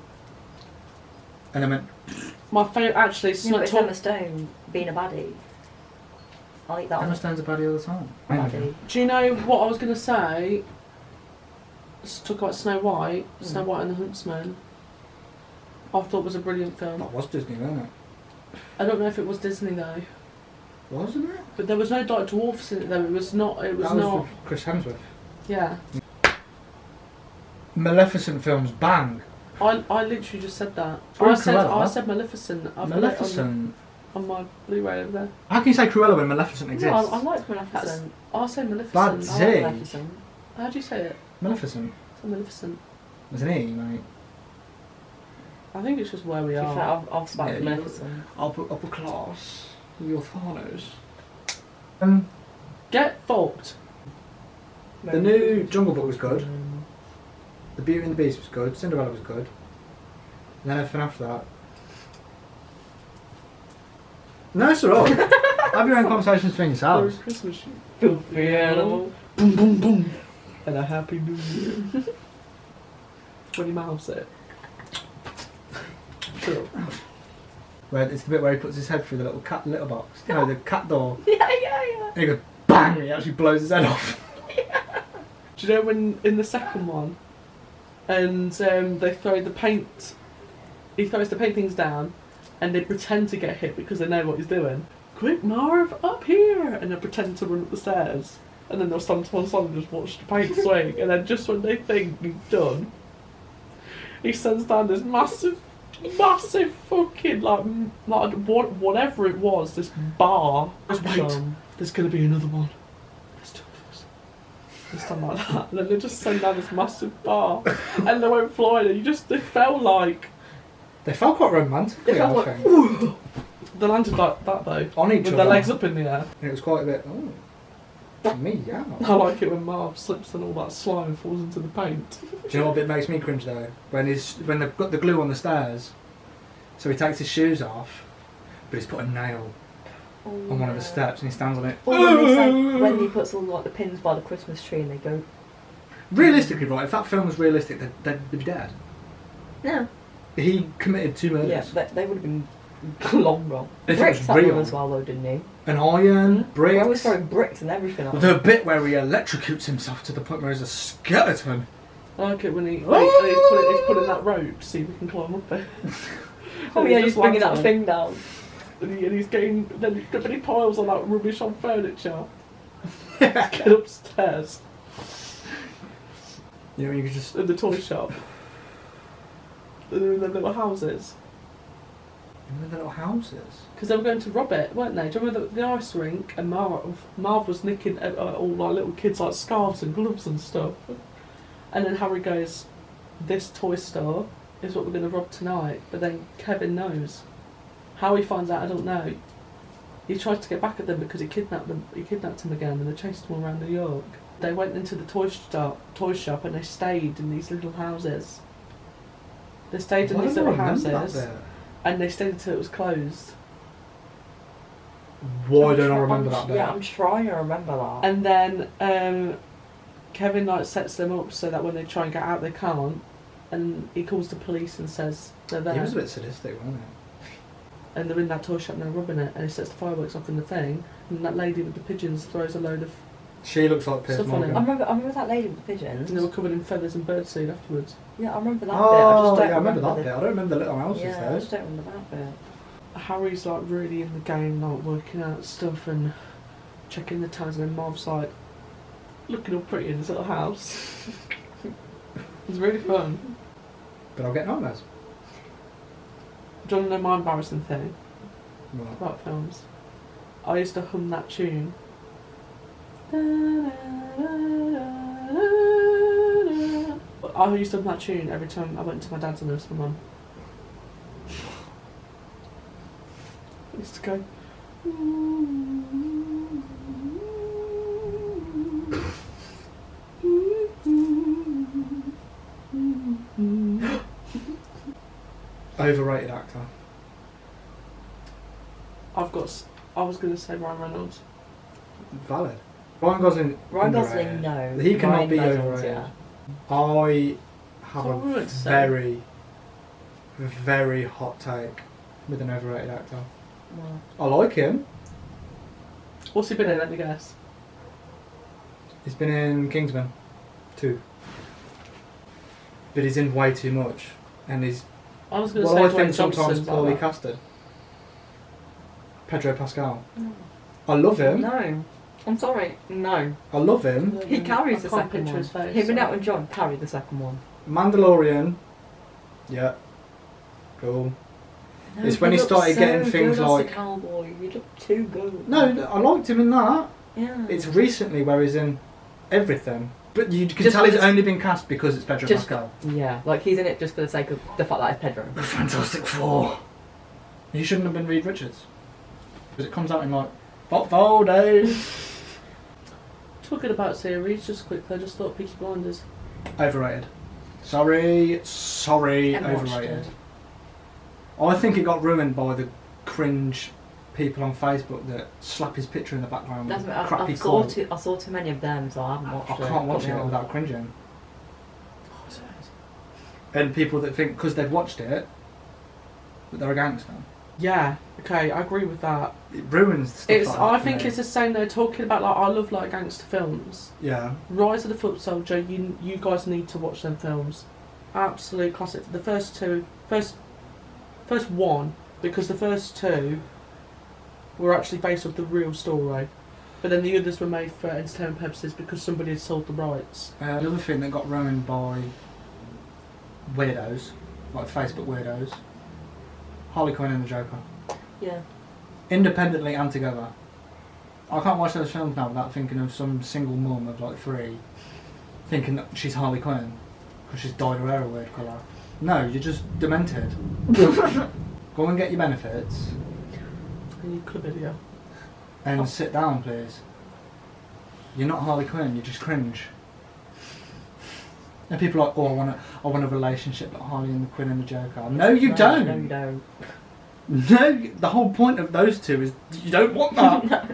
and then went, My favourite, actually, Yeah, but it's top, Emma Stone being a baddie. I like that Emma one. Stone's a baddie all the time. Baddie. do you know what I was going to say? Let's talk about Snow White, Snow Mm. White and the Huntsman. I thought was a brilliant film. That was Disney, wasn't it? I don't know if it was Disney though, Wasn't it? but there was no like dwarfs in it though. It was not. It was That was not. with Chris Hemsworth. Yeah, Maleficent films, bang. I literally just said that. Or I said Cruella. Maleficent. I've got it Maleficent. on my Blu-ray over there. How can you say Cruella when Maleficent No, exists? I like Maleficent. I say Maleficent. Bad I like Z. Maleficent. How do you say it? Maleficent. I say Maleficent. There's an E, mate. I think it's just where we To be fair, are. I've spiked Yeah, you- Maleficent. Upper class. Your Thanos. Get fucked. The new Jungle Book was good. The Beauty and the Beast was good. Cinderella was good. And then everything after that. No, it's alright. Have your own conversations between Merry yourselves. Christmas, you filthy animal. Boom, boom, boom. And a happy new year. When your mouth it. Sure. Where it's the bit where he puts his head through the little cat litter box. You know, the cat door. Yeah. And he goes bang! And he actually blows his head off. Do you know when in the second one, and they throw the paint, he throws the paintings down, and they pretend to get hit because they know what he's doing. Quick, Marv, up here! And they pretend to run up the stairs, and then they'll stand to one side and just watch the paint swing, and then just when they think he's done, he sends down this massive fucking whatever it was, this bar. Just wait, there's gonna be another one. There's two of us. This time like that, and then they just send down this massive bar, and they went flying. And they felt like They felt quite romantic. They felt I like- think. they landed like that though, On each with other. their legs up in the air. And it was quite a bit, me, yeah. I like it when Marv slips and all that slime falls into the paint. Do you know what bit makes me cringe though? When they've got the glue on the stairs, so he takes his shoes off, but he's put a nail on one of the steps and he stands on it. Or when he puts all like the pins by the Christmas tree and they go, Realistically, right, if that film was realistic, they'd be dead. no. He committed 2 murders. Yeah, they would have been long gone. If it Bricks was that one real. as well though, didn't he? An iron, He always bricks. throwing bricks and everything at The them. bit where he electrocutes himself to the point where he's a skeleton. I like it when he's pulling that rope to see if he can climb up it. Oh And yeah, he he's just bringing lands that on it. thing down. And he's getting, then he piles on that rubbish on furniture. Get upstairs You know, you could just. in the toy shop. And they're in their little houses. In the little houses. Because they were going to rob it, weren't they? Do you remember the ice rink? And Marv was nicking all like little kids like scarves and gloves and stuff. And then Harry goes, "This toy store is what we're going to rob tonight." But then Kevin knows. How he finds out, I don't know. He tries to get back at them because he kidnapped them. He kidnapped him again, and they chased him around New York. They went into the toy shop, and they stayed in these little houses. They stayed in Why these don't I little remember that houses, bit? and they stayed until it was closed. Why don't I remember that bit? Yeah, I'm trying to remember that. And then Kevin like sets them up so that when they try and get out, they can't. And he calls the police and says they're there. He was a bit sadistic, wasn't And they're in that toy shop and they're rubbing it, and he sets the fireworks off in the thing, and that lady with the pigeons throws a load of. he? She looks like Piers Stuff on Morgan. I remember that lady with the pigeons. And they were covered in feathers and birdseed afterwards. Yeah, I remember that bit. Oh, I yeah, I remember that bit. I don't remember the little houses Yeah, I though. just don't remember that bit. Harry's like really in the game, like working out stuff and checking the times, and then Marv's like looking all pretty in his little house. It's really fun. But I'll get nightmares. Do you want to know my embarrassing thing Right. about films? I used to hum that tune. I used to hum that tune every time I went to my dad's and with my mum. I used to go. Overrated actor. I was going to say Ryan Reynolds. Valid. Ryan Gosling. Ryan underrated. Gosling, no. He cannot Ryan be Reynolds, overrated. yeah. I have Oh, a right, so- very, very hot take with an overrated actor. Well, I like him. What's he been in? Let me guess. He's been in Kingsman 2. But he's in way too much. And he's, I was going to well, I say think Dwayne sometimes Johnson. poorly but casted. Pedro Pascal. no. I love him. No. I'm sorry. No. I love him. He carries the I can't second picture one. his face, Him and so- Elton John carry the second one. Mandalorian. Yeah. Cool. It's when he you look started so getting things good as like- the cowboy. You look too good. No, I liked him in that. Yeah. It's recently where he's in everything. But you can Just tell he's because- only been cast because it's Pedro Just- Pascal. Yeah, like he's in it just for the sake of the fact that it's Pedro. The Fantastic Four. He shouldn't have been Reed Richards. Because it comes out in like 4 days. Talking about series, just quickly, I just thought Peaky Blinders. Overrated. Sorry, Haven't watched overrated. it. I think it got ruined by the cringe people on Facebook that slap his picture in the background with That's, crappy I saw too many of them, so I haven't watched I it. can't watch Put me it on. without cringing. And people that think because they've watched it that they're a gangster. Yeah, okay, I agree with that. It ruins stuff It's. like that I for think me. it's the same. They're talking about like I love like gangster films. Yeah. Rise of the Foot Soldier. You guys need to watch them films. Absolute classic. The first one, because the first two were actually based off the real story, but then the others were made for entertainment purposes because somebody had sold the rights. The other thing that got ruined by weirdos, like Facebook weirdos, Harley Quinn and the Joker. Yeah. Independently and together. I can't watch those films now without thinking of some single mum of like 3 thinking that she's Harley Quinn because she's dyed her hair a weird colour. No, you're just demented. Go and get your benefits And you chlamydia. and sit down, please. You're not Harley Quinn, you just cringe. And people are like, oh, I want a relationship like Harley and the Quinn and the Joker. No, you don't. No, you don't. No, the whole point of those two is you don't want that. No.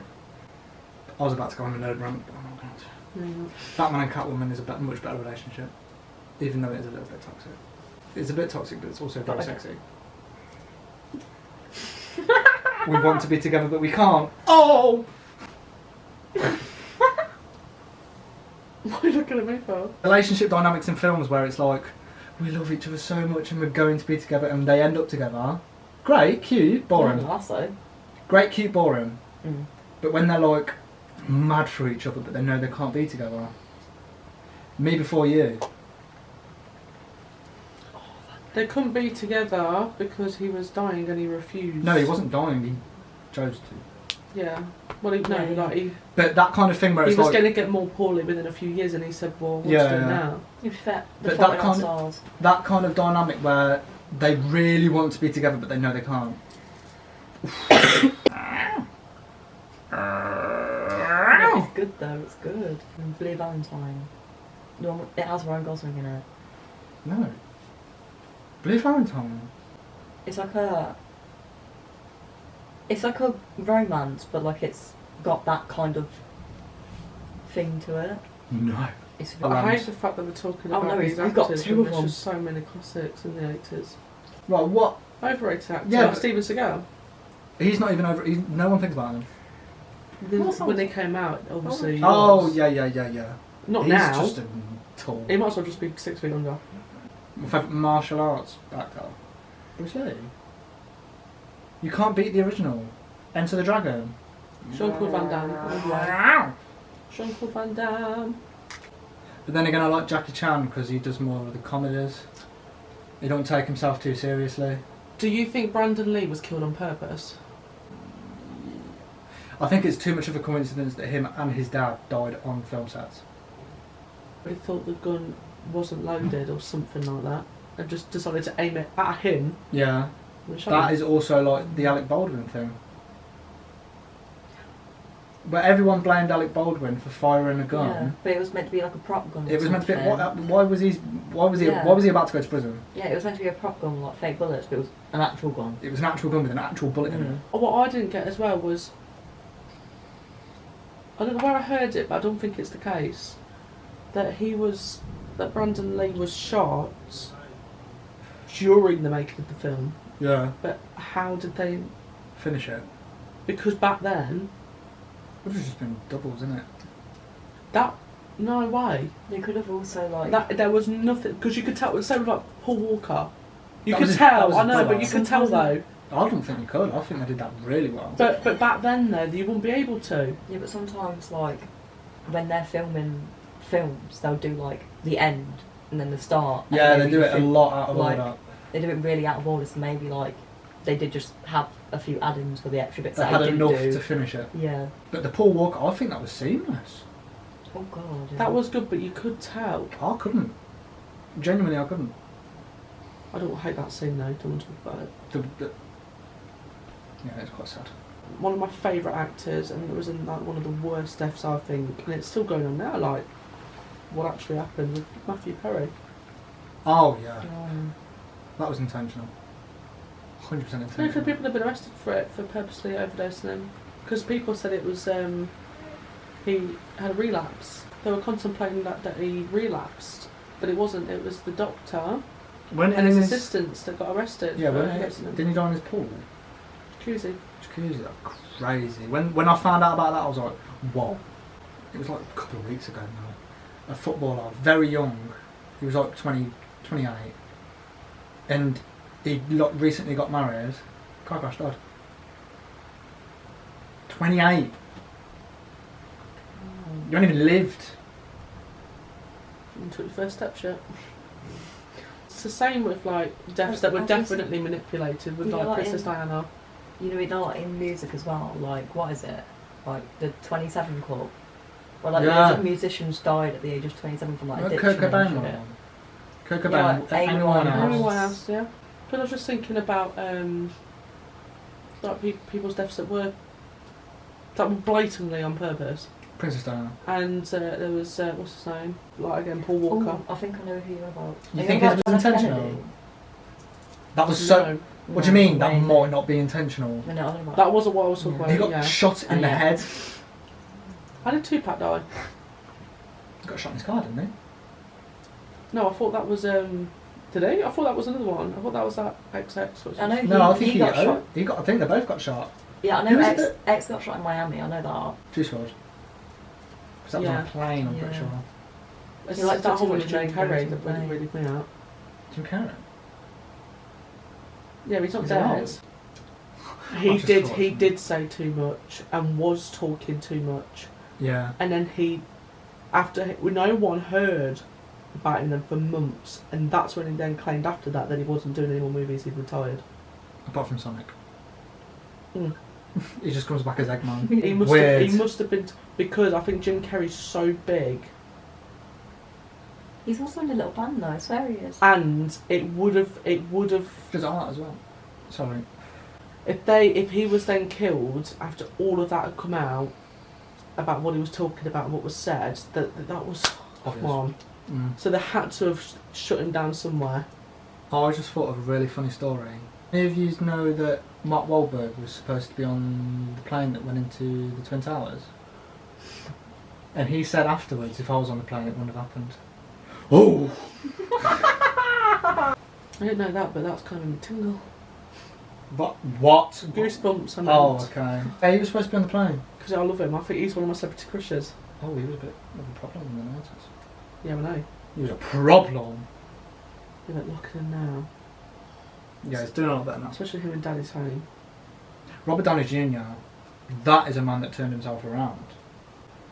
I was about to go on a nerd rant, but I'm not going to. Yeah. Batman and Catwoman is a much better relationship, even though it is a little bit toxic. It's a bit toxic, but it's also very sexy. We want to be together, but we can't. Oh! What are you looking at me for? Relationship dynamics in films where it's like, we love each other so much and we're going to be together and they end up together. Great, cute, boring. Oh, that's it. Great, cute, boring. Mm. But when they're like mad for each other but they know they can't be together. Me before you. They couldn't be together because he was dying and he refused. No, he wasn't dying, he chose to. Yeah. Well, he But that kind of thing where he it's was like... going to get more poorly within a few years, and he said, "Well, what's Yeah, doing yeah. now?" You've fit the But Fault that in Our kind Stars. that kind of dynamic where they really want to be together but they know they can't. It's good though, it's good. And Blue Valentine. The one, it has Ryan Gosling in it. No. Blue Valentine. It's like a romance, but like it's got that kind of thing to it. No. It's But I Around. hate the fact that we're talking Oh, about no, these we've got actors two when of there's them. just so many classics in the 80s. Right, what? Overrated actor. Yeah, Like but- Steven Seagal. He's not even over. No one thinks about him. When they came out, obviously. he Oh, was. yeah. Not He's now. just a tool. He might as well just be 6 feet under. My favourite martial arts actor. Bruce Lee. You can't beat the original. Enter the Dragon. Jean-Claude Van Damme. Jean-Claude Van Damme. But then again, I like Jackie Chan because he does more of the comedies. He don't take himself too seriously. Do you think Brandon Lee was killed on purpose? I think it's too much of a coincidence that him and his dad died on film sets. He thought the gun wasn't loaded or something like that, and just decided to aim it at him. Yeah. That is also like the Alec Baldwin thing. But everyone blamed Alec Baldwin for firing a gun. Yeah, but it was meant to be like a prop gun. It was meant to be. something. Why was he Yeah. about to go to prison? Yeah, it was meant to be a prop gun, like fake bullets, but it was an actual gun. It was an actual gun with an actual bullet in it. What I didn't get as well was, I don't know where I heard it, but I don't think it's the case, that Brandon Lee was shot during the making of the film. Yeah. But how did they? Finish it. Because back then, It would have just been doubles, isn't it? no way. They could have also like. That there was nothing, because you could tell. Same with like Paul Walker. You That could was that tell. was I his know, brother. but you could tell though. I don't think you could. I think they did that really well. But back then though, you wouldn't be able to. Yeah, but sometimes like when they're filming films, they'll do like the end and then the start. and Yeah, they maybe do it a think, lot out of like, order. They do it really out of order, so maybe like they did just have a few add-ins for the extra bits They that had they didn't enough do. to finish it. Yeah. But the Paul Walker, I think that was seamless. Oh god. Yeah. That was good, but you could tell. I couldn't. Genuinely, I couldn't. I don't hate that scene though. Don't want to talk about it. Yeah, it's quite sad. One of my favourite actors, and it was in like one of the worst deaths I think, and it's still going on now. Like what actually happened with Matthew Perry. Oh yeah, Um, that was intentional. 100% Yeah, because intentional. people have been arrested for it, for purposely overdosing him. Because people said it was he had a relapse. They were contemplating that he relapsed, but it wasn't. It was the doctor When and his assistants that got arrested. Yeah, for when overdosing him. didn't he die in his pool? Jacuzzi. Jacuzzi, that's crazy. When I found out about that, I was like, whoa. It was like a couple of weeks ago now. A footballer, very young. He was like 28. And he recently got married. Car crash, died. 28. You haven't even lived. And took the first step yet. It's the same with like deaths that were definitely manipulated with Yeah, like like Princess in- Diana. you know, in music as well. Like, what is it? Like the 27 Club. Well, like Yeah. loads of musicians died at the age of 27 from like addiction Kurt Cobain and shit. one. Kurt Yeah, Cobain, like Amy Amy Winehouse. Winehouse. Amy Winehouse, yeah. But I was just thinking about like people's deaths that were blatantly on purpose. Princess Diana. And there was what's his name? Like again, Paul Walker. Ooh, I think I know who you're about. You Are think about it was John F. intentional? Kennedy? That was so. No, What do you mean? That way. might not be intentional. No, I'm about that wasn't what I was talking He about. got Yeah. shot in Oh, the yeah. head. How did Tupac die? He got shot in his car, didn't he? No, I thought that was Did he? I thought that was another one. I thought that was that XX. Which I know was- No, I he think got shot. he got. I think they both got shot. Yeah, I Who know was it X got shot in Miami. I know that. Juice WRLD. Because that was on Yeah. a plane, I'm pretty Yeah. sure. It's He liked that to whole do with his Jim drink Carrey goes that to really play. weirded me out. Jim Carrey. Yeah, he's not He's dead. alive. He I just did. thought- He did say too much and was talking too much, Yeah. and then no one heard about him then for months, and that's when he then claimed after that he wasn't doing any more movies. He'd retired. Apart from Sonic. Mm. He just comes back as Eggman. He must. Weird. He must have been because I think Jim Carrey's so big, He's also in a little band though. I swear he is. and it would have. There's art as well. Sorry. If he was then killed after all of that had come out about what he was talking about and what was said, that was Obvious. come on. Mm. So they had to have shut him down somewhere. I just thought of a really funny story. Any of you know that Mark Wahlberg was supposed to be on the plane that went into the Twin Towers? And he said afterwards, if I was on the plane, it wouldn't have happened. Oh! I didn't know that, but that's kind of a tingle. What? Goosebumps, I meant. Oh, okay. Hey, he was supposed to be on the plane. Because I love him. I think he's one of my celebrity crushes. Oh, he was a bit of a problem in the 90s. Yeah, I know. He was a problem. Yeah, but look at him now. Yeah, he's doing a lot better now. Especially him and Daddy's Home. Robert Downey Jr., that is a man that turned himself around.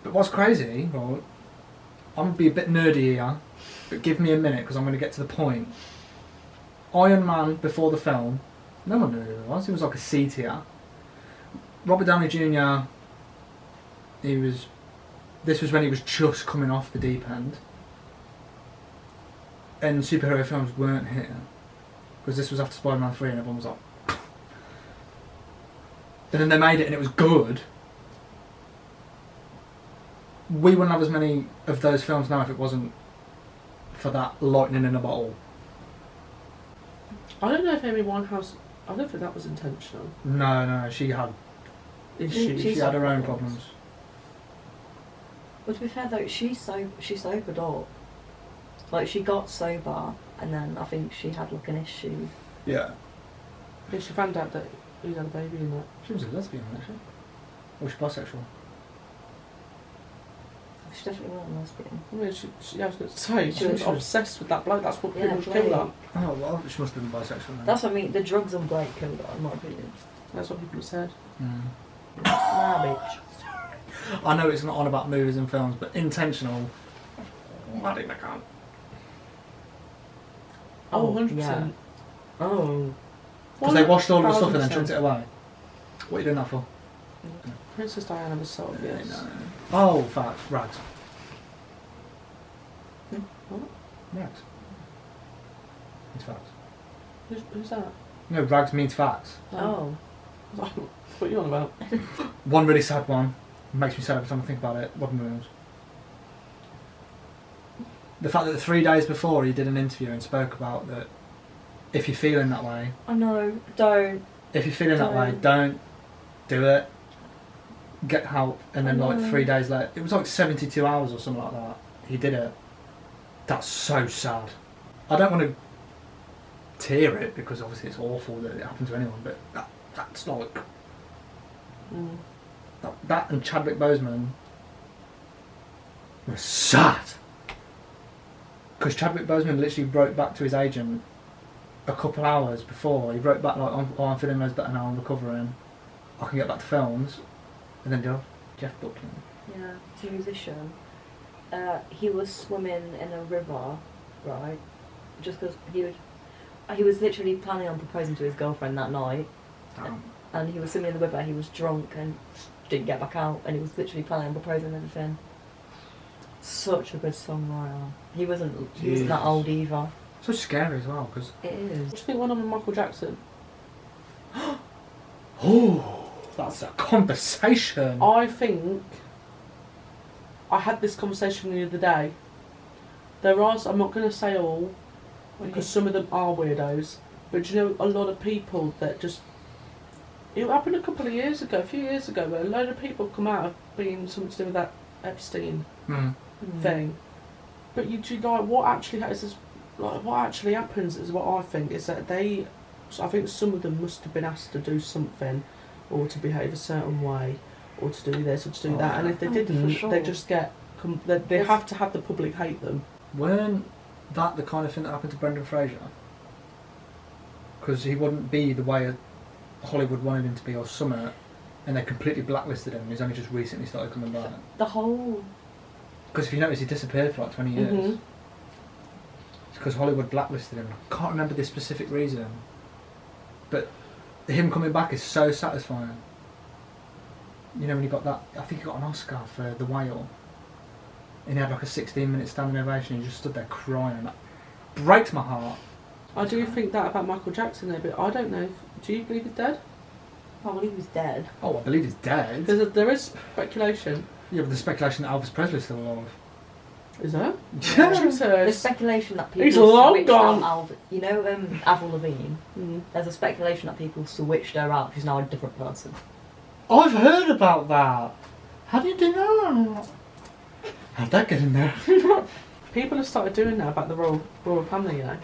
But what's crazy, right, I'm going to be a bit nerdy here, but give me a minute because I'm going to get to the point. Iron Man, before the film, no one knew who he was. He was like a C tier. Robert Downey Jr., this was when he was just coming off the deep end. And superhero films weren't here. Because this was after Spider-Man 3 and everyone was like... And then they made it and it was good. We wouldn't have as many of those films now if it wasn't for that lightning in a bottle. I don't know if Amy Winehouse... I don't think that was intentional. No, she had She had her own problems. But to be fair though, she sobered up. Like, she got sober, and then I think she had like an issue. Yeah. Yeah, she found out that he had a baby in that. She was a lesbian, actually. Or was she bisexual? She definitely wasn't a lesbian. I mean, I was going to say, she was She was- obsessed with that bloke. That's what Yeah, pretty much killed her. Oh, well, she must have been bisexual then. That's what I mean. The drugs on Blake killed her, in my opinion. That's what people said. Nah, bitch. I know it's not on about movies and films, but intentional. I think they can't. Oh, 100%. yeah. Oh. Because they washed all the stuff and then 1000%. chucked it away. What are you doing that for? Princess Diana was so obvious. No. Oh, facts. Rags. What? Rags. It's facts. Who's that? No, rags means facts. Oh. What are you on about? One really sad one. Makes me sad every time I think about it. Robin Williams. The fact that 3 days before he did an interview and spoke about that if you're feeling that way, I know. Don't. if you're feeling that way, don't do it. Get help. And then like 3 days later, it was like 72 hours or something like that. He did it. That's so sad. I don't want to tear it because obviously it's awful that it happened to anyone, but that's like... That and Chadwick Boseman was sad. Because Chadwick Boseman literally wrote back to his agent a couple hours before. He wrote back like, I'm feeling loads better now, I'm recovering. I can get back to films. And then Jeff Buckland. Yeah, he's a musician. He was swimming in a river, right? Just because he was literally planning on proposing to his girlfriend that night. And he was swimming in the river, he was drunk and didn't get back out, and he was literally planning on proposing and everything. Such a good songwriter. He wasn't that old either. So scary as well, because... It is. What do you think went on with Michael Jackson? Oh, that's a conversation. I think I had this conversation the other day. There are, I'm not going to say all, because some of them are weirdos, but you know, a lot of people that just... It happened a few years ago, where a load of people come out of being something to do with that Epstein thing. But you like, what actually happens is what I think is that I think some of them must have been asked to do something, or to behave a certain way, or to do this or to do that, and if they didn't, sure. they just get they have to have the public hate them. Weren't that the kind of thing that happened to Brendan Fraser? Because he wouldn't be the way Hollywood wanted him to be or something, and they completely blacklisted him. He's only just recently started coming back. The whole... Because if you notice, he disappeared for like 20 years. Mm-hmm. It's because Hollywood blacklisted him. I can't remember the specific reason, but him coming back is so satisfying. You know, when he got that, I think he got an Oscar for The Whale, and he had like a 16-minute standing ovation, and he just stood there crying, and that breaks my heart. I do think that about Michael Jackson though, but I don't know. Do you believe he's dead? I believe he's dead. Oh, I believe he's dead. Because there is speculation. Yeah, but the speculation that Elvis Presley's still alive. Is there? Yeah. There's speculation that people He's long switched gone. out you know, Avril Lavigne? Mm. There's a speculation that people switched her out. She's now a different person. I've heard about that. How do you do that? How'd that get in there? People have started doing that about the royal family, you know.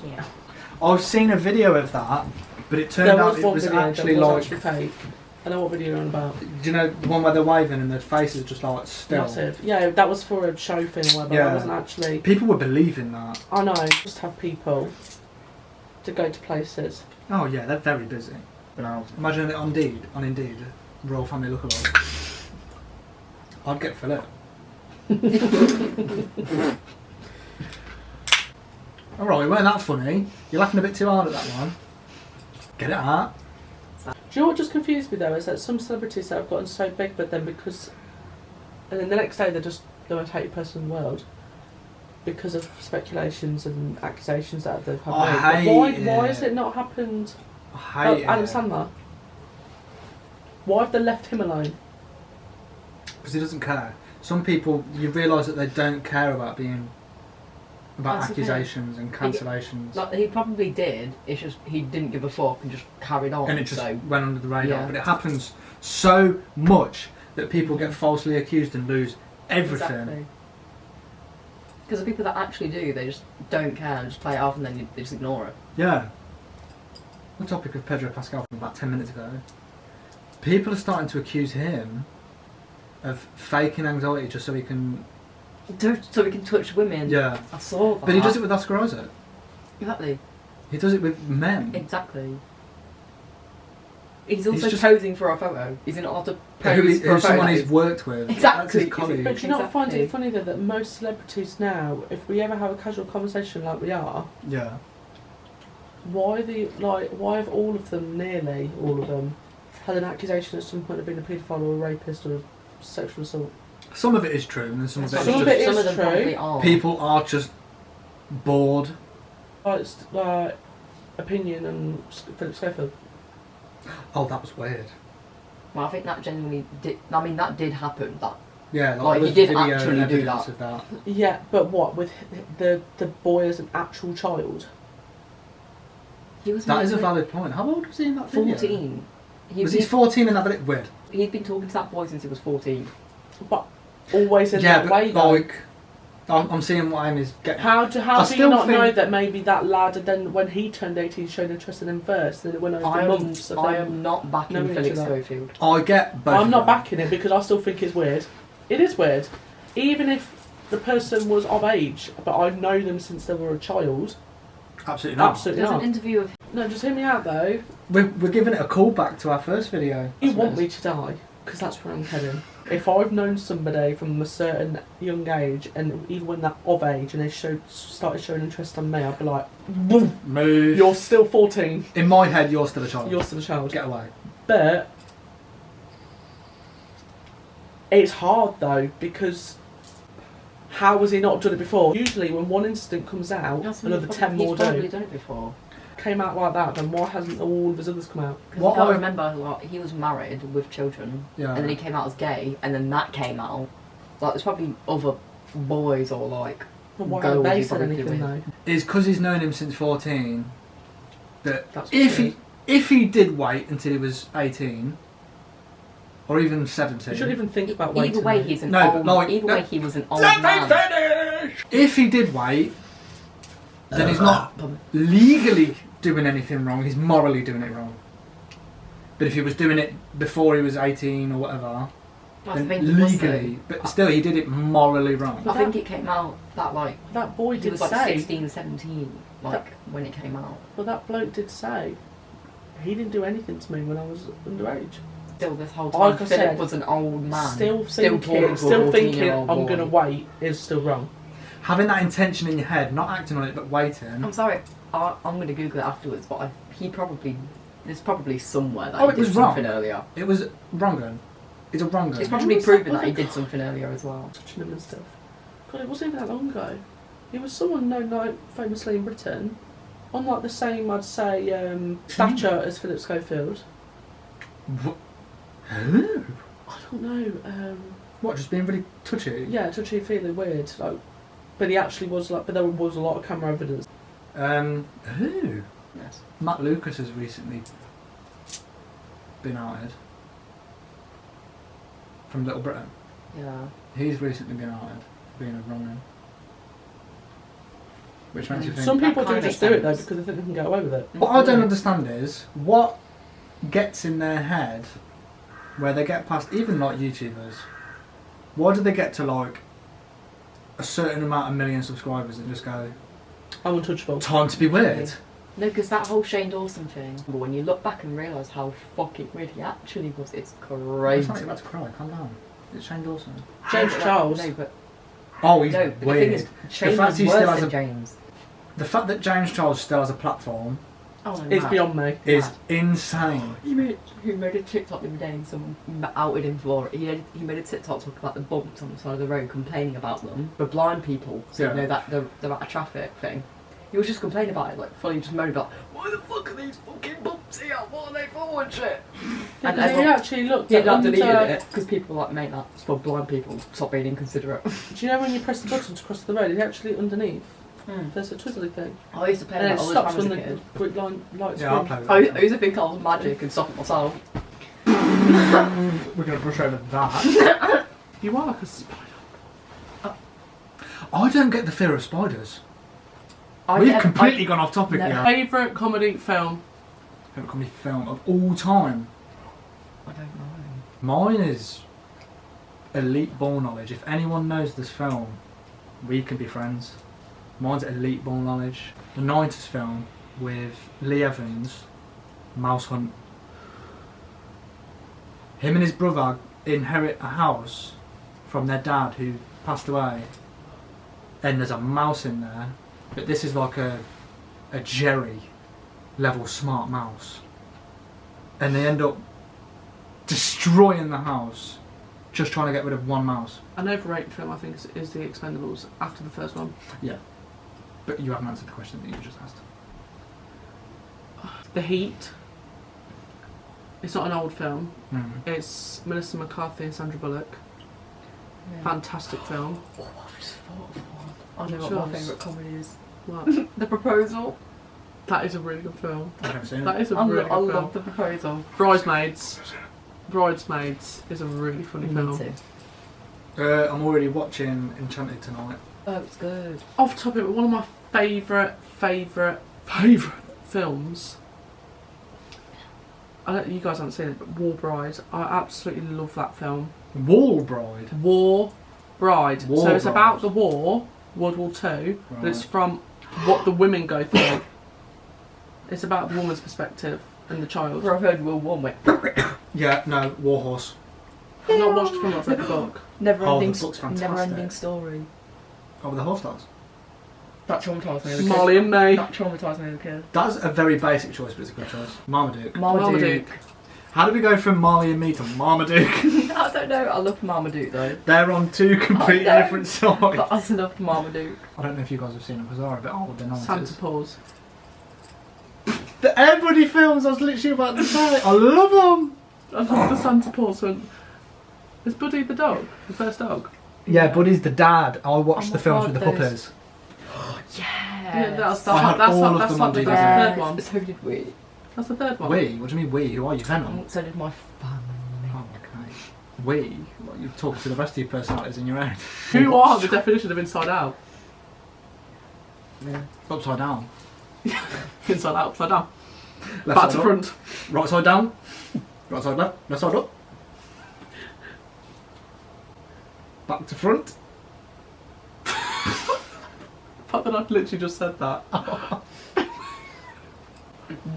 Yeah. I've seen a video of that, but it turned out it was actually like. Fake. I know what video you're on about. Do you know the one where they're waving and their faces just like still? Massive. Yeah, that was for a show thing or whatever. Yeah. That wasn't actually. People were believing that. I know. Just have people to go to places. Oh yeah, they're very busy. Imagine it on Indeed, royal family lookalike. I'd get Philip. Alright, we weren't that funny. You're laughing a bit too hard at that one. Get it out. Do you know what just confused me though is that some celebrities that have gotten so big, but then because, and then the next day they're just the most hated person in the world because of speculations and accusations that they've had. Why has it not happened? I hate Adam it. Sandler. Why have they left him alone? Because he doesn't care. Some people, you realise that they don't care about That's the thing. accusations and cancellations. Like, he probably did, it's just he didn't give a fuck and just carried on. And it just so. went under the radar. Yeah. But it happens so much that people get falsely accused and lose everything. Exactly. Because the people that actually do, they just don't care and just play it off and then they just ignore it. Yeah. The topic of Pedro Pascal from about 10 minutes ago. People are starting to accuse him of faking anxiety just so he can... So we can touch women. Yeah. I saw that. But he does it with Oscar Isaac. Exactly. He does it with men. Exactly. He's also just- posing for a photo. Is he not allowed to pose Who's for a photo? someone he's worked with. Exactly. That's his colleague. But do you not find Exactly. it funny though that most celebrities now, if we ever have a casual conversation like we are, Yeah. why have all of them, nearly all of them, had an accusation at some point of being a paedophile or a rapist or a sexual assault? Some of it is true, and then some of it is Some of just... it is Some of them true. probably are. People are just bored. It's opinion and Philip Schofield. Oh, that was weird. Well, I think that genuinely did. I mean, that did happen. That Yeah, Like, there was he did video actually and do evidence that. of that. Yeah, but what with the boy as an actual child? he was. That is a maybe valid point. How old was he in that video? 14. Was he 14 in that video? Weird. He'd been talking to that boy since he was 14. But always in Yeah, that but way though. like... I'm seeing what Amy's getting... How do I you still not know think- that maybe that lad, and then when he turned 18, showed interest in him first, then it went over months of I them am not backing knowing each Felix other. Schofield. I get both I'm of not them. backing it because I still think it's weird. It is weird. Even if the person was of age, but I've known them since they were a child. Absolutely not. Absolutely There's not. an interview of No, just hear me out though. We're giving it a callback to our first video. You want me to die, because that's where I'm heading. If I've known somebody from a certain young age, and even when they're of age, and they started showing interest in me, I'd be like, boom, Move. you're still 14, In my head, you're still a child. you're still a child. Get away. But it's hard though, because how has he not done it before? Usually when one incident comes out, another 10 more He's probably do. done it before. Came out like that, then why hasn't all of his others come out? Because What you gotta I- remember, like, he was married with children, Yeah. and then he came out as gay, and then that came out. Like, there's probably other boys or like. But why Girls haven't they you said probably anything with. though? It's because he's known him since 14 that That's if weird. he did wait until he was 18 or even 17, You shouldn't even think about waiting. Either way, though. he's an No, but old. like- either way, he was an old Let me man. finish! If he did wait, then he's not legally doing anything wrong, he's morally doing it wrong. But if he was doing it before he was 18 or whatever, I then think it was, legally, but still he did it morally wrong. I think it came out that like That boy he did was like say. 16, 17, like when it came out. Well, that bloke did say. He didn't do anything to me when I was underage. Still, this whole time, Like I Philip said, was an old man. Still talking thinking, to a still thinking 14-year-old I'm boy. going to wait is still wrong. Having that intention in your head, not acting on it but waiting. I'm sorry, I'm going to Google it afterwards, but there's probably somewhere that Oh, he it did was wrong. something earlier. It was wrong. It's a wrong It's gun. probably was proven that? that he did something earlier as well. Touching him and stuff. God, it wasn't even that long ago. He was someone known like famously in Britain, on like the same, I'd say, stature as Philip Schofield. Who? I don't know. What, just being really touchy? Yeah, touchy feely weird. Like, but he actually was like. But there was a lot of camera evidence. Who? Yes. Matt Lucas has recently been outed. from Little Britain. Yeah. He's recently been outed being a wrong. Which makes you think. Some people That do kinda just makes do it though sense. because they think they can get away with it. What I don't understand is what gets in their head where they get past, even like YouTubers, why do they get to like a certain amount of million subscribers and just go, I'm untouchable. time to be weird? No, because that whole Shane Dawson thing, but when you look back and realise how fucking weird he actually was, it's It's crazy. not you're about to cry, calm down. It's Shane Dawson. James Charles. No, but, Oh, he's no, but the weird. thing is, Shane fact was he still worse has than a- James. The fact that James Charles still has a platform Oh, no, It's mad. beyond me. is insane. He made a TikTok the other day and someone outed him for it. He made a TikTok talking about the bumps on the side of the road, complaining about them. For blind people, so Yeah. you know that they're at a traffic thing. He was just complaining about it, like fully just moaning about, why the fuck are these fucking bumps here? What are they for and shit? Yeah, And he everyone- actually looked He had at like deleted under- it because people were like, mate, that's for blind people. Stop being inconsiderate. Do you know when you press the button to cross the road, it's actually underneath? Hmm. There's a twizzly thing. I used to play And that it all the stops time as when a the kid. quick line lights Yeah, I'll green. play with I used to think I was magic and stop it myself. We're going to brush over that. You are like a spider. I don't get the fear of spiders. I We've get- completely gone off topic No. here. Favourite comedy film? Favourite comedy film of all time? I don't know. Mine is Elite Ball Knowledge. If anyone knows this film, we can be friends. Mine's Elite Ball Knowledge. The 90s film with Lee Evans, Mouse Hunt. Him and his brother inherit a house from their dad who passed away. And there's a mouse in there. But this is like a Jerry level smart mouse. And they end up destroying the house just trying to get rid of one mouse. An overrated film, I think, is The Expendables after the first one. But you haven't answered the question that you just asked. The Heat. It's not an old film. Mm. It's Melissa McCarthy and Sandra Bullock. Fantastic film. Oh, I've just thought of one. I know what Sure. my favourite comedy is. What? The Proposal. That is a really good film. I've never seen it. That is a I really good film. love The Proposal. Bridesmaids. Bridesmaids is a really funny Me film. too. I'm already watching Enchanted tonight. Oh, it's good. Off topic, one of my favourite films. I don't, you guys haven't seen it, but War Bride. I absolutely love that film. Wall Bride. War Bride. War So it's Bride. about the war, World War II, but it's from what the women go through. It's about the woman's perspective and the child. I've heard Will One went. Yeah, no, Warhorse. I've not watched the film, I've read the book. Never Oh, ending, the book's fantastic. never ending story. Oh, the horse does. That traumatised me as a kid. Molly and me. That traumatised me as a kid. That's a very basic choice, but it's a good choice. Marmaduke. Marmaduke. How did we go from Marley and me to Marmaduke? I don't know. I love Marmaduke though. They're on two completely know. different sides. But I love Marmaduke. I don't know if you guys have seen them because they're a bit old. They're Santa 90s. Paws. The Everybody films, I was literally about to say. I love them. I love the Santa Paws one. Is Buddy the dog? The first dog? Yeah, Buddy's the dad. I watched Oh the my films God, with the those- puppies. Yeah, that's I had all of them on that's DVD. the third one. So did we. That's the third one. We? What do you mean we? Who are you? Venom? So did my family. Oh, okay. We? What, you're talking to the rest of your personalities in your head. Who are the definition of inside out? Yeah. Upside down. Inside out, upside down. Left Back side to up. front. Right side down. Right side left. Left side up. Back to front. The fact that I've literally just said that.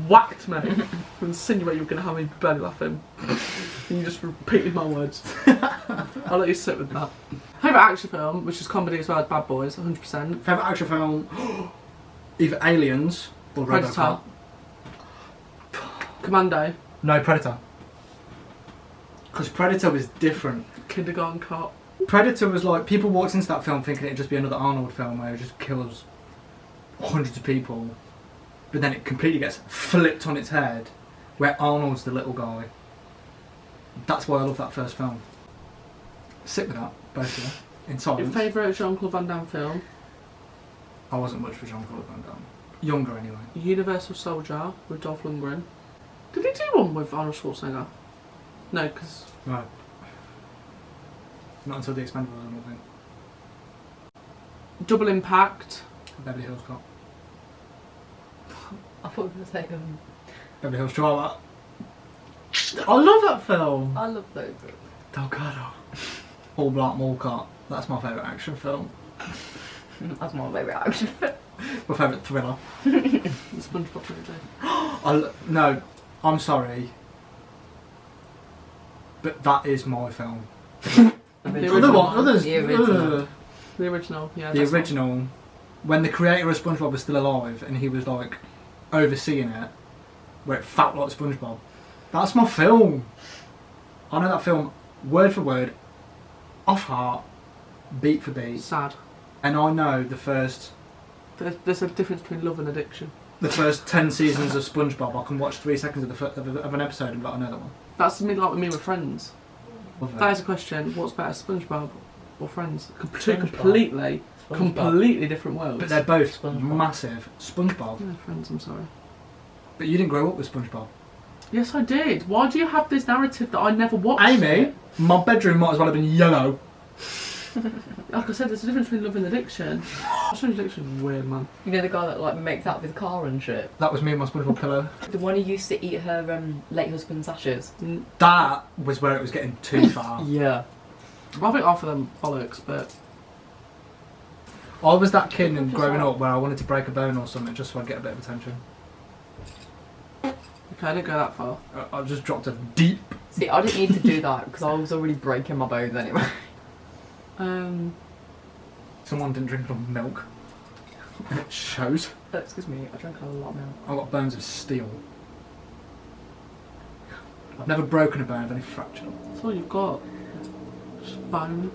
Whacked me. I insinuate you were going to have me belly laughing. And you just repeated my words. I'll let you sit with that. Favourite action film, which is comedy as well as Bad Boys, 100%. Favourite action film? Either Aliens or Predator. RoboCop. Commando. No, Predator. Because Predator was different. Kindergarten Cop. Predator was like, people walked into that film thinking it'd just be another Arnold film where it just kills hundreds of people. But then it completely gets flipped on its head, where Arnold's the little guy. That's why I love that first film. Sit with that, basically, in Your silence. favourite Jean-Claude Van Damme film? I wasn't much for Jean-Claude Van Damme. Younger, anyway. Universal Soldier with Dolph Lundgren. Did he do one with Arnold Schwarzenegger? No, because Right. Not until The Expendables, I don't think. Double Impact. Beverly Hills Cop. I thought we were going to say Beverly Hills Chihuahua. I love that film. I love those. Delgado. All Black Mall Cop. That's my favourite action film. That's my favourite action film. My favourite thriller. The SpongeBob trilogy. No, I'm sorry. But that is my film. The Other original. one, others. The original. The original, yeah. The that's original, when the creator of SpongeBob was still alive and he was like overseeing it, where it felt like SpongeBob. That's my film. I know that film word for word, off heart, beat for beat, sad. and I know the first There's a difference between love and addiction. 10 seasons of SpongeBob. I can watch 3 seconds of an episode and be like, I know that one. That's me, like with me with Friends. Love it. That is a question. What's better, SpongeBob or Friends? Two SpongeBob. completely different worlds. But they're both SpongeBob. massive. SpongeBob. No, Friends. I'm sorry. But you didn't grow up with SpongeBob. Yes, I did. Why do you have this narrative that I never watched? Amy, it? my bedroom might as well have been yellow. Like I said, there's a difference between love and addiction. Strange addiction is weird, man. You know the guy that like makes out with his car and shit? That was me and my SpongeBob pillow. The one who used to eat her late husband's ashes? That was where it was getting too far. Yeah. I think half of them bollocks, but I was that kid and growing up where I wanted to break a bone or something just so I'd get a bit of attention. okay, I didn't go that far. I just dropped a deep. See, I didn't need to do that because I was already breaking my bones anyway. Someone didn't drink enough milk. And it shows. Excuse me, I drank a lot of milk. I've got bones of steel. I've never broken a bone, I've only fractured them. That's all you've got. Just bone.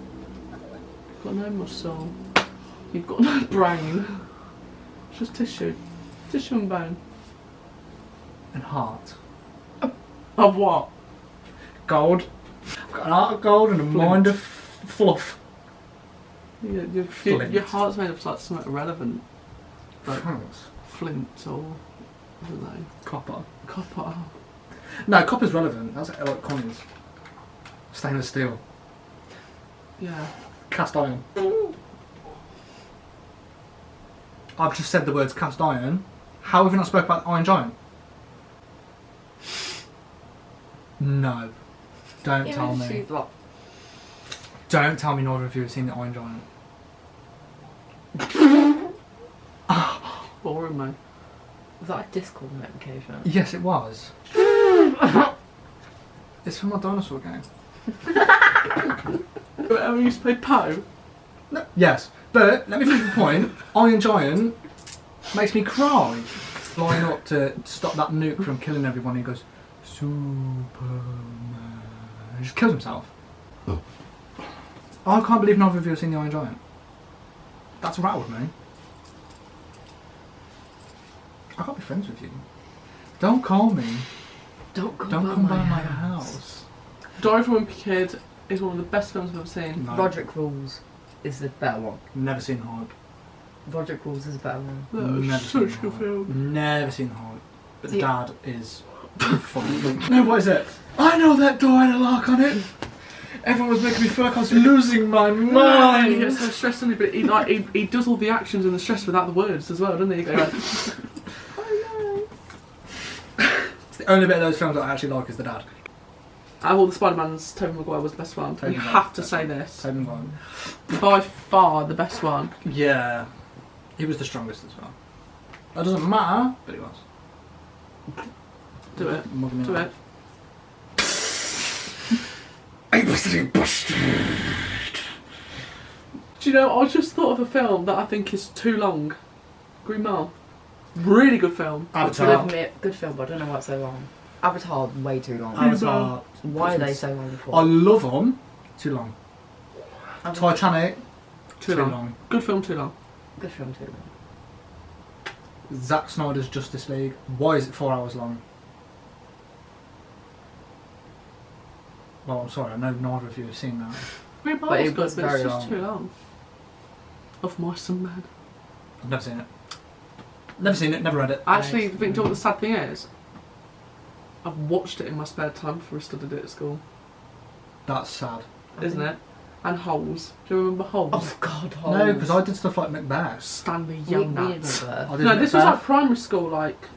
You've got no muscle. You've got no brain. It's just tissue. Tissue and bone. And heart. Of what? Gold. I've got an heart of gold and a mind of fluff. Flint. Your heart's made of like something irrelevant. Like Thanks. flint or, I don't know, Copper. copper. No, copper's relevant. That's like coins. Stainless steel. Yeah. Cast iron. I've just said the words cast iron. How have you not spoke about the Iron Giant? No. Don't tell me. Don't tell me neither of you have seen the Iron Giant. Boring, mate. Was that a Discord notification? Yes, it was. It's from my dinosaur game. Ever used to play Poe? No, yes, but let me finish the point. Iron Giant makes me cry. Flying up to stop that nuke from killing everyone, he goes, Superman. He just kills himself. I can't believe neither of you have seen the Iron Giant. That's rattled me. I can't be friends with you. Don't call me. Don't Come by my house. Diary from a Wimpy Kid is one of the best films I've ever seen. No. Roderick Rules is the better one. Never seen Hype. Roderick Rules is a better one. That was Never such a seen good Hype. film. Never seen Hype. But the See- dad is funny. No, what is it? I know that door had a lock on it. Everyone was making me feel like I was losing my He mind. gets so stressed on it, but he does all the actions and the stress without the words as well, doesn't he? He goes like, It's the only bit of those films that I actually like is the dad. out of all the Spider-Mans, Tobey Maguire was the best one. Tobey You Maguire. have to say this. Tobey Maguire. By far the best one. Yeah, he was the strongest as well. That doesn't matter, but he was. Do it. Mugging me Do off. it. Do you know, I just thought of a film that I think is too long. Green Mile. Really good film. Avatar. Good film, but I don't know why it's so long. Avatar, way too long. Avatar. Why are they so long I for? love them. Too long. Titanic. Too long. Good film, too long. Good film too. Zack Snyder's Justice League. Why is it 4 hours long? Well, I'm sorry, I know neither of you have seen that. Green Mile But was it good, was but it's very just long. too long. Of Mice and Men. I've never seen it. Never seen it, never read it. Actually, the thing, do you know what the sad thing is? I've watched it in my spare time before I studied it at school. That's sad. Isn't it? and Holes. Do you remember Holes? Oh God, No, because I did stuff like Macbeth. Stanley we Young did Nuts. Macbeth. I did No, this was Macbeth. like primary school, like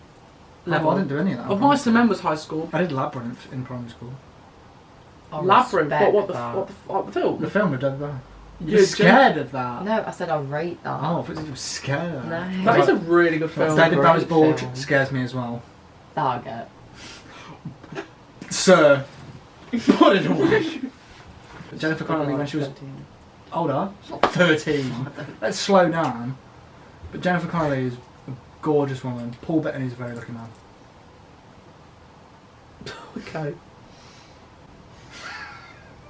level. I didn't do any of that. Of Mice and Men was high school. I did Labyrinth in primary school. I Labyrinth. respect What the that. film? The film we did that. Yeah, You're scared of that. No, I said I rate that. Oh, I thought you were scared of that. No. That is a really good film. David Bowie's Great board film. scares me as well. That I get. Sir, put it away. Jennifer Connelly, when she was 13. older, she's not 13. Let's slow down. But Jennifer Connelly is a gorgeous woman. Paul Bettany is a very lucky man. Okay.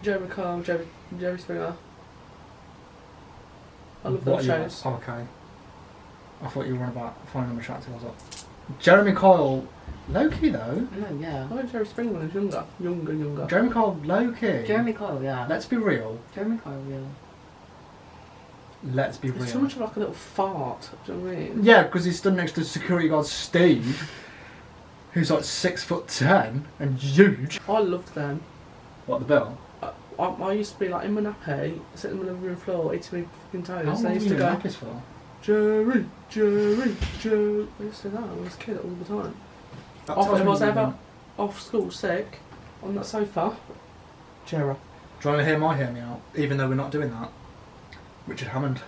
Jeremy Kyle, Jerry Springer. I love What those are you shows. about? Oh, okay. I thought you were on about finding them attractive. I was like, Jeremy Kyle, low-key though. No, yeah. I like Jerry Springer when he was younger. Jeremy Kyle, low-key. Jeremy Kyle, yeah. Let's be real. Jeremy Kyle, yeah. Let's be It's real. so much of like a little fart. Do you know what I mean? Yeah, because he stood next to security guard Steve, who's like 6'10" and huge. I loved them. What, the bill? I used to be like in my nappy, sitting on the living room floor, eating my fucking How toes. long I were used you to in go, nappies for? Jerry. I used to do that. I was a kid all the time. That Often tells me was you ever didn't. off school sick on that sofa. Jerry. Do you want to hear me out? Even though we're not doing that. Richard Hammond.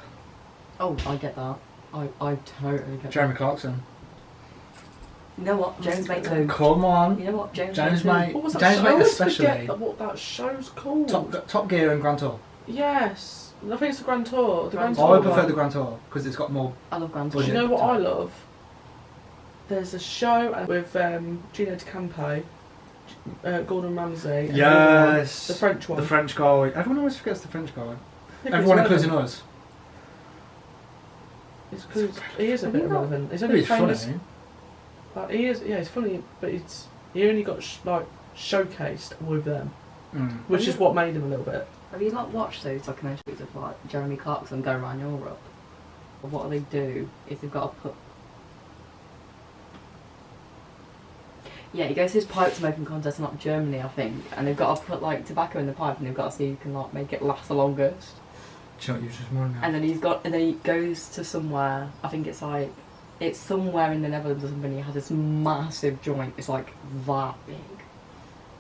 Oh, I get that. I totally get Jeremy that. Clarkson. You know what? James Mate too. Come on. You know what? James James Mate Mate. What was that James show? Mate I always especially. forget what that show's called. Top Gear and Grand Tour. Yes. I think it's the Grand Tour. The Grand Grand Tour. I prefer one. the Grand Tour because it's got more. I love Grand Do you Tour. know what I love? There's a show with Gino D'Acampo, Gordon Ramsay, and Yes. the French one. The French guy. Everyone always forgets the French guy. Yeah, Everyone it's including relevant. us. It's because he is a Have bit you not- irrelevant. He's only He's famous. funny. He is, yeah, he's funny, but he only got showcased with them, which is what made him a little bit. Have you not watched those documentaries of like Jeremy Clarkson going around Europe? Or what they do is they've got to put. Yeah, he goes to his pipe smoking contest in like Germany, I think, and they've got to put like tobacco in the pipe, and they've got to see who can like make it last the longest. Do you know what you just warned me? And then he goes to somewhere. I think it's somewhere in the Netherlands or something. He has this massive joint. It's like that big,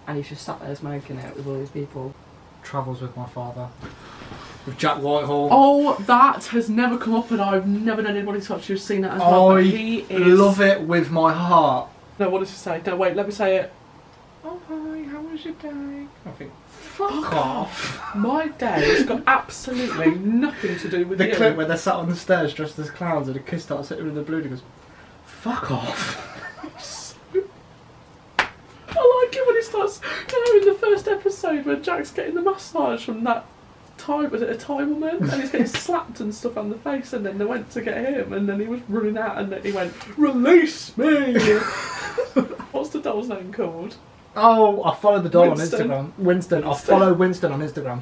and he's just sat there smoking it with all these people. Travels with my father. With Jack Whitehall. Oh, that has never come up, and I've never known anybody to actually have seen that as well. But he is. love it with my heart. No, what does he say? No, wait, let me say it. Oh hi, how was your day? I think Fuck off. My day has got absolutely nothing to do with The you. clip where they're sat on the stairs dressed as clowns and a kid starts hitting with the balloon and goes, fuck off. I like it when he starts, you know, in the first episode where Jack's getting the massage from that was it a Thai woman? And he's getting slapped and stuff on the face, and then they went to get him, and then he was running out, and then he went, release me! What's the doll's name called? Oh, I follow the doll Winston. on Instagram. Winston. I Winston. follow Winston on Instagram.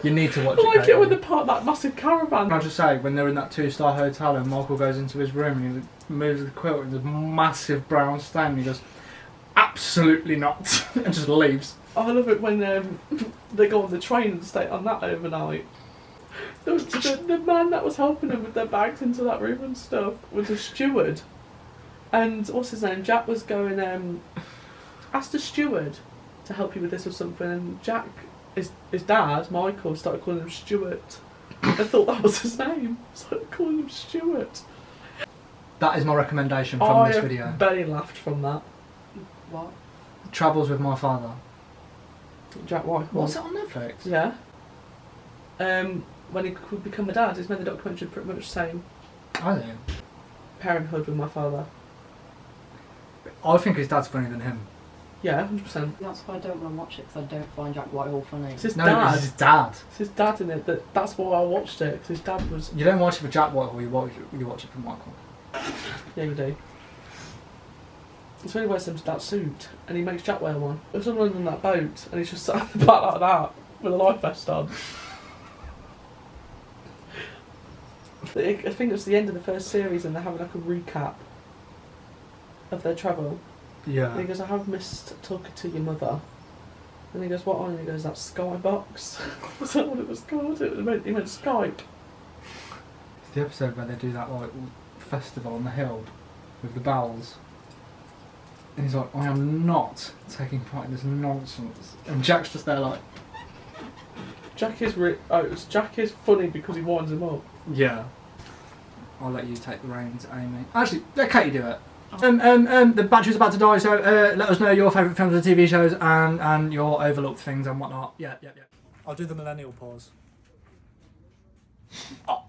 You need to watch I it. like it when Kate. they part that massive caravan. Can I just say, when they're in that 2-star hotel and Michael goes into his room and he moves the quilt and there's a massive brown stain and he goes, absolutely not, and just leaves. I love it when they go on the train and stay on that overnight. The man that was helping them with their bags into that room and stuff was a steward. And what's his name? Jack was going, asked the steward to help you with this or something, and Jack, his dad, Michael, started calling him Stuart. I thought that was his name. Started calling him Stuart. That is my recommendation from this video. I barely laughed from that. What? Travels with my father. Jack Whitehall. What's it on Netflix? Yeah. When he could become a dad, he's made the documentary pretty much the same. I do. Parenthood with my father. I think his dad's funnier than him. Yeah, 100%. That's why I don't want to watch it, because I don't find Jack Whitehall funny. It's his No, dad. it's his dad. It's his dad in it. That's why I watched it, because his dad was... You don't watch it for Jack Whitehall, you watch it for Michael. Yeah, you do. It's when he wears that suit, and he makes Jack wear one. If someone's on that boat, and he's just sat on the back like that, with a life vest on. I think it's the end of the first series, and they're having like a recap of their travel. Yeah. And he goes, I have missed talking to your mother. And he goes, what on? And he goes, that's Skybox. Was that what it was called? He meant Skype. It's the episode where they do that like festival on the hill with the bells. And he's like, I am not taking part in this nonsense. And Jack's just there like... Jack is funny because he winds him up. Yeah. I'll let you take the reins, Amy. Actually, let Katie do it. The battery's about to die, so let us know your favourite films and TV shows and your overlooked things and whatnot. Yeah. I'll do the millennial pause. Oh.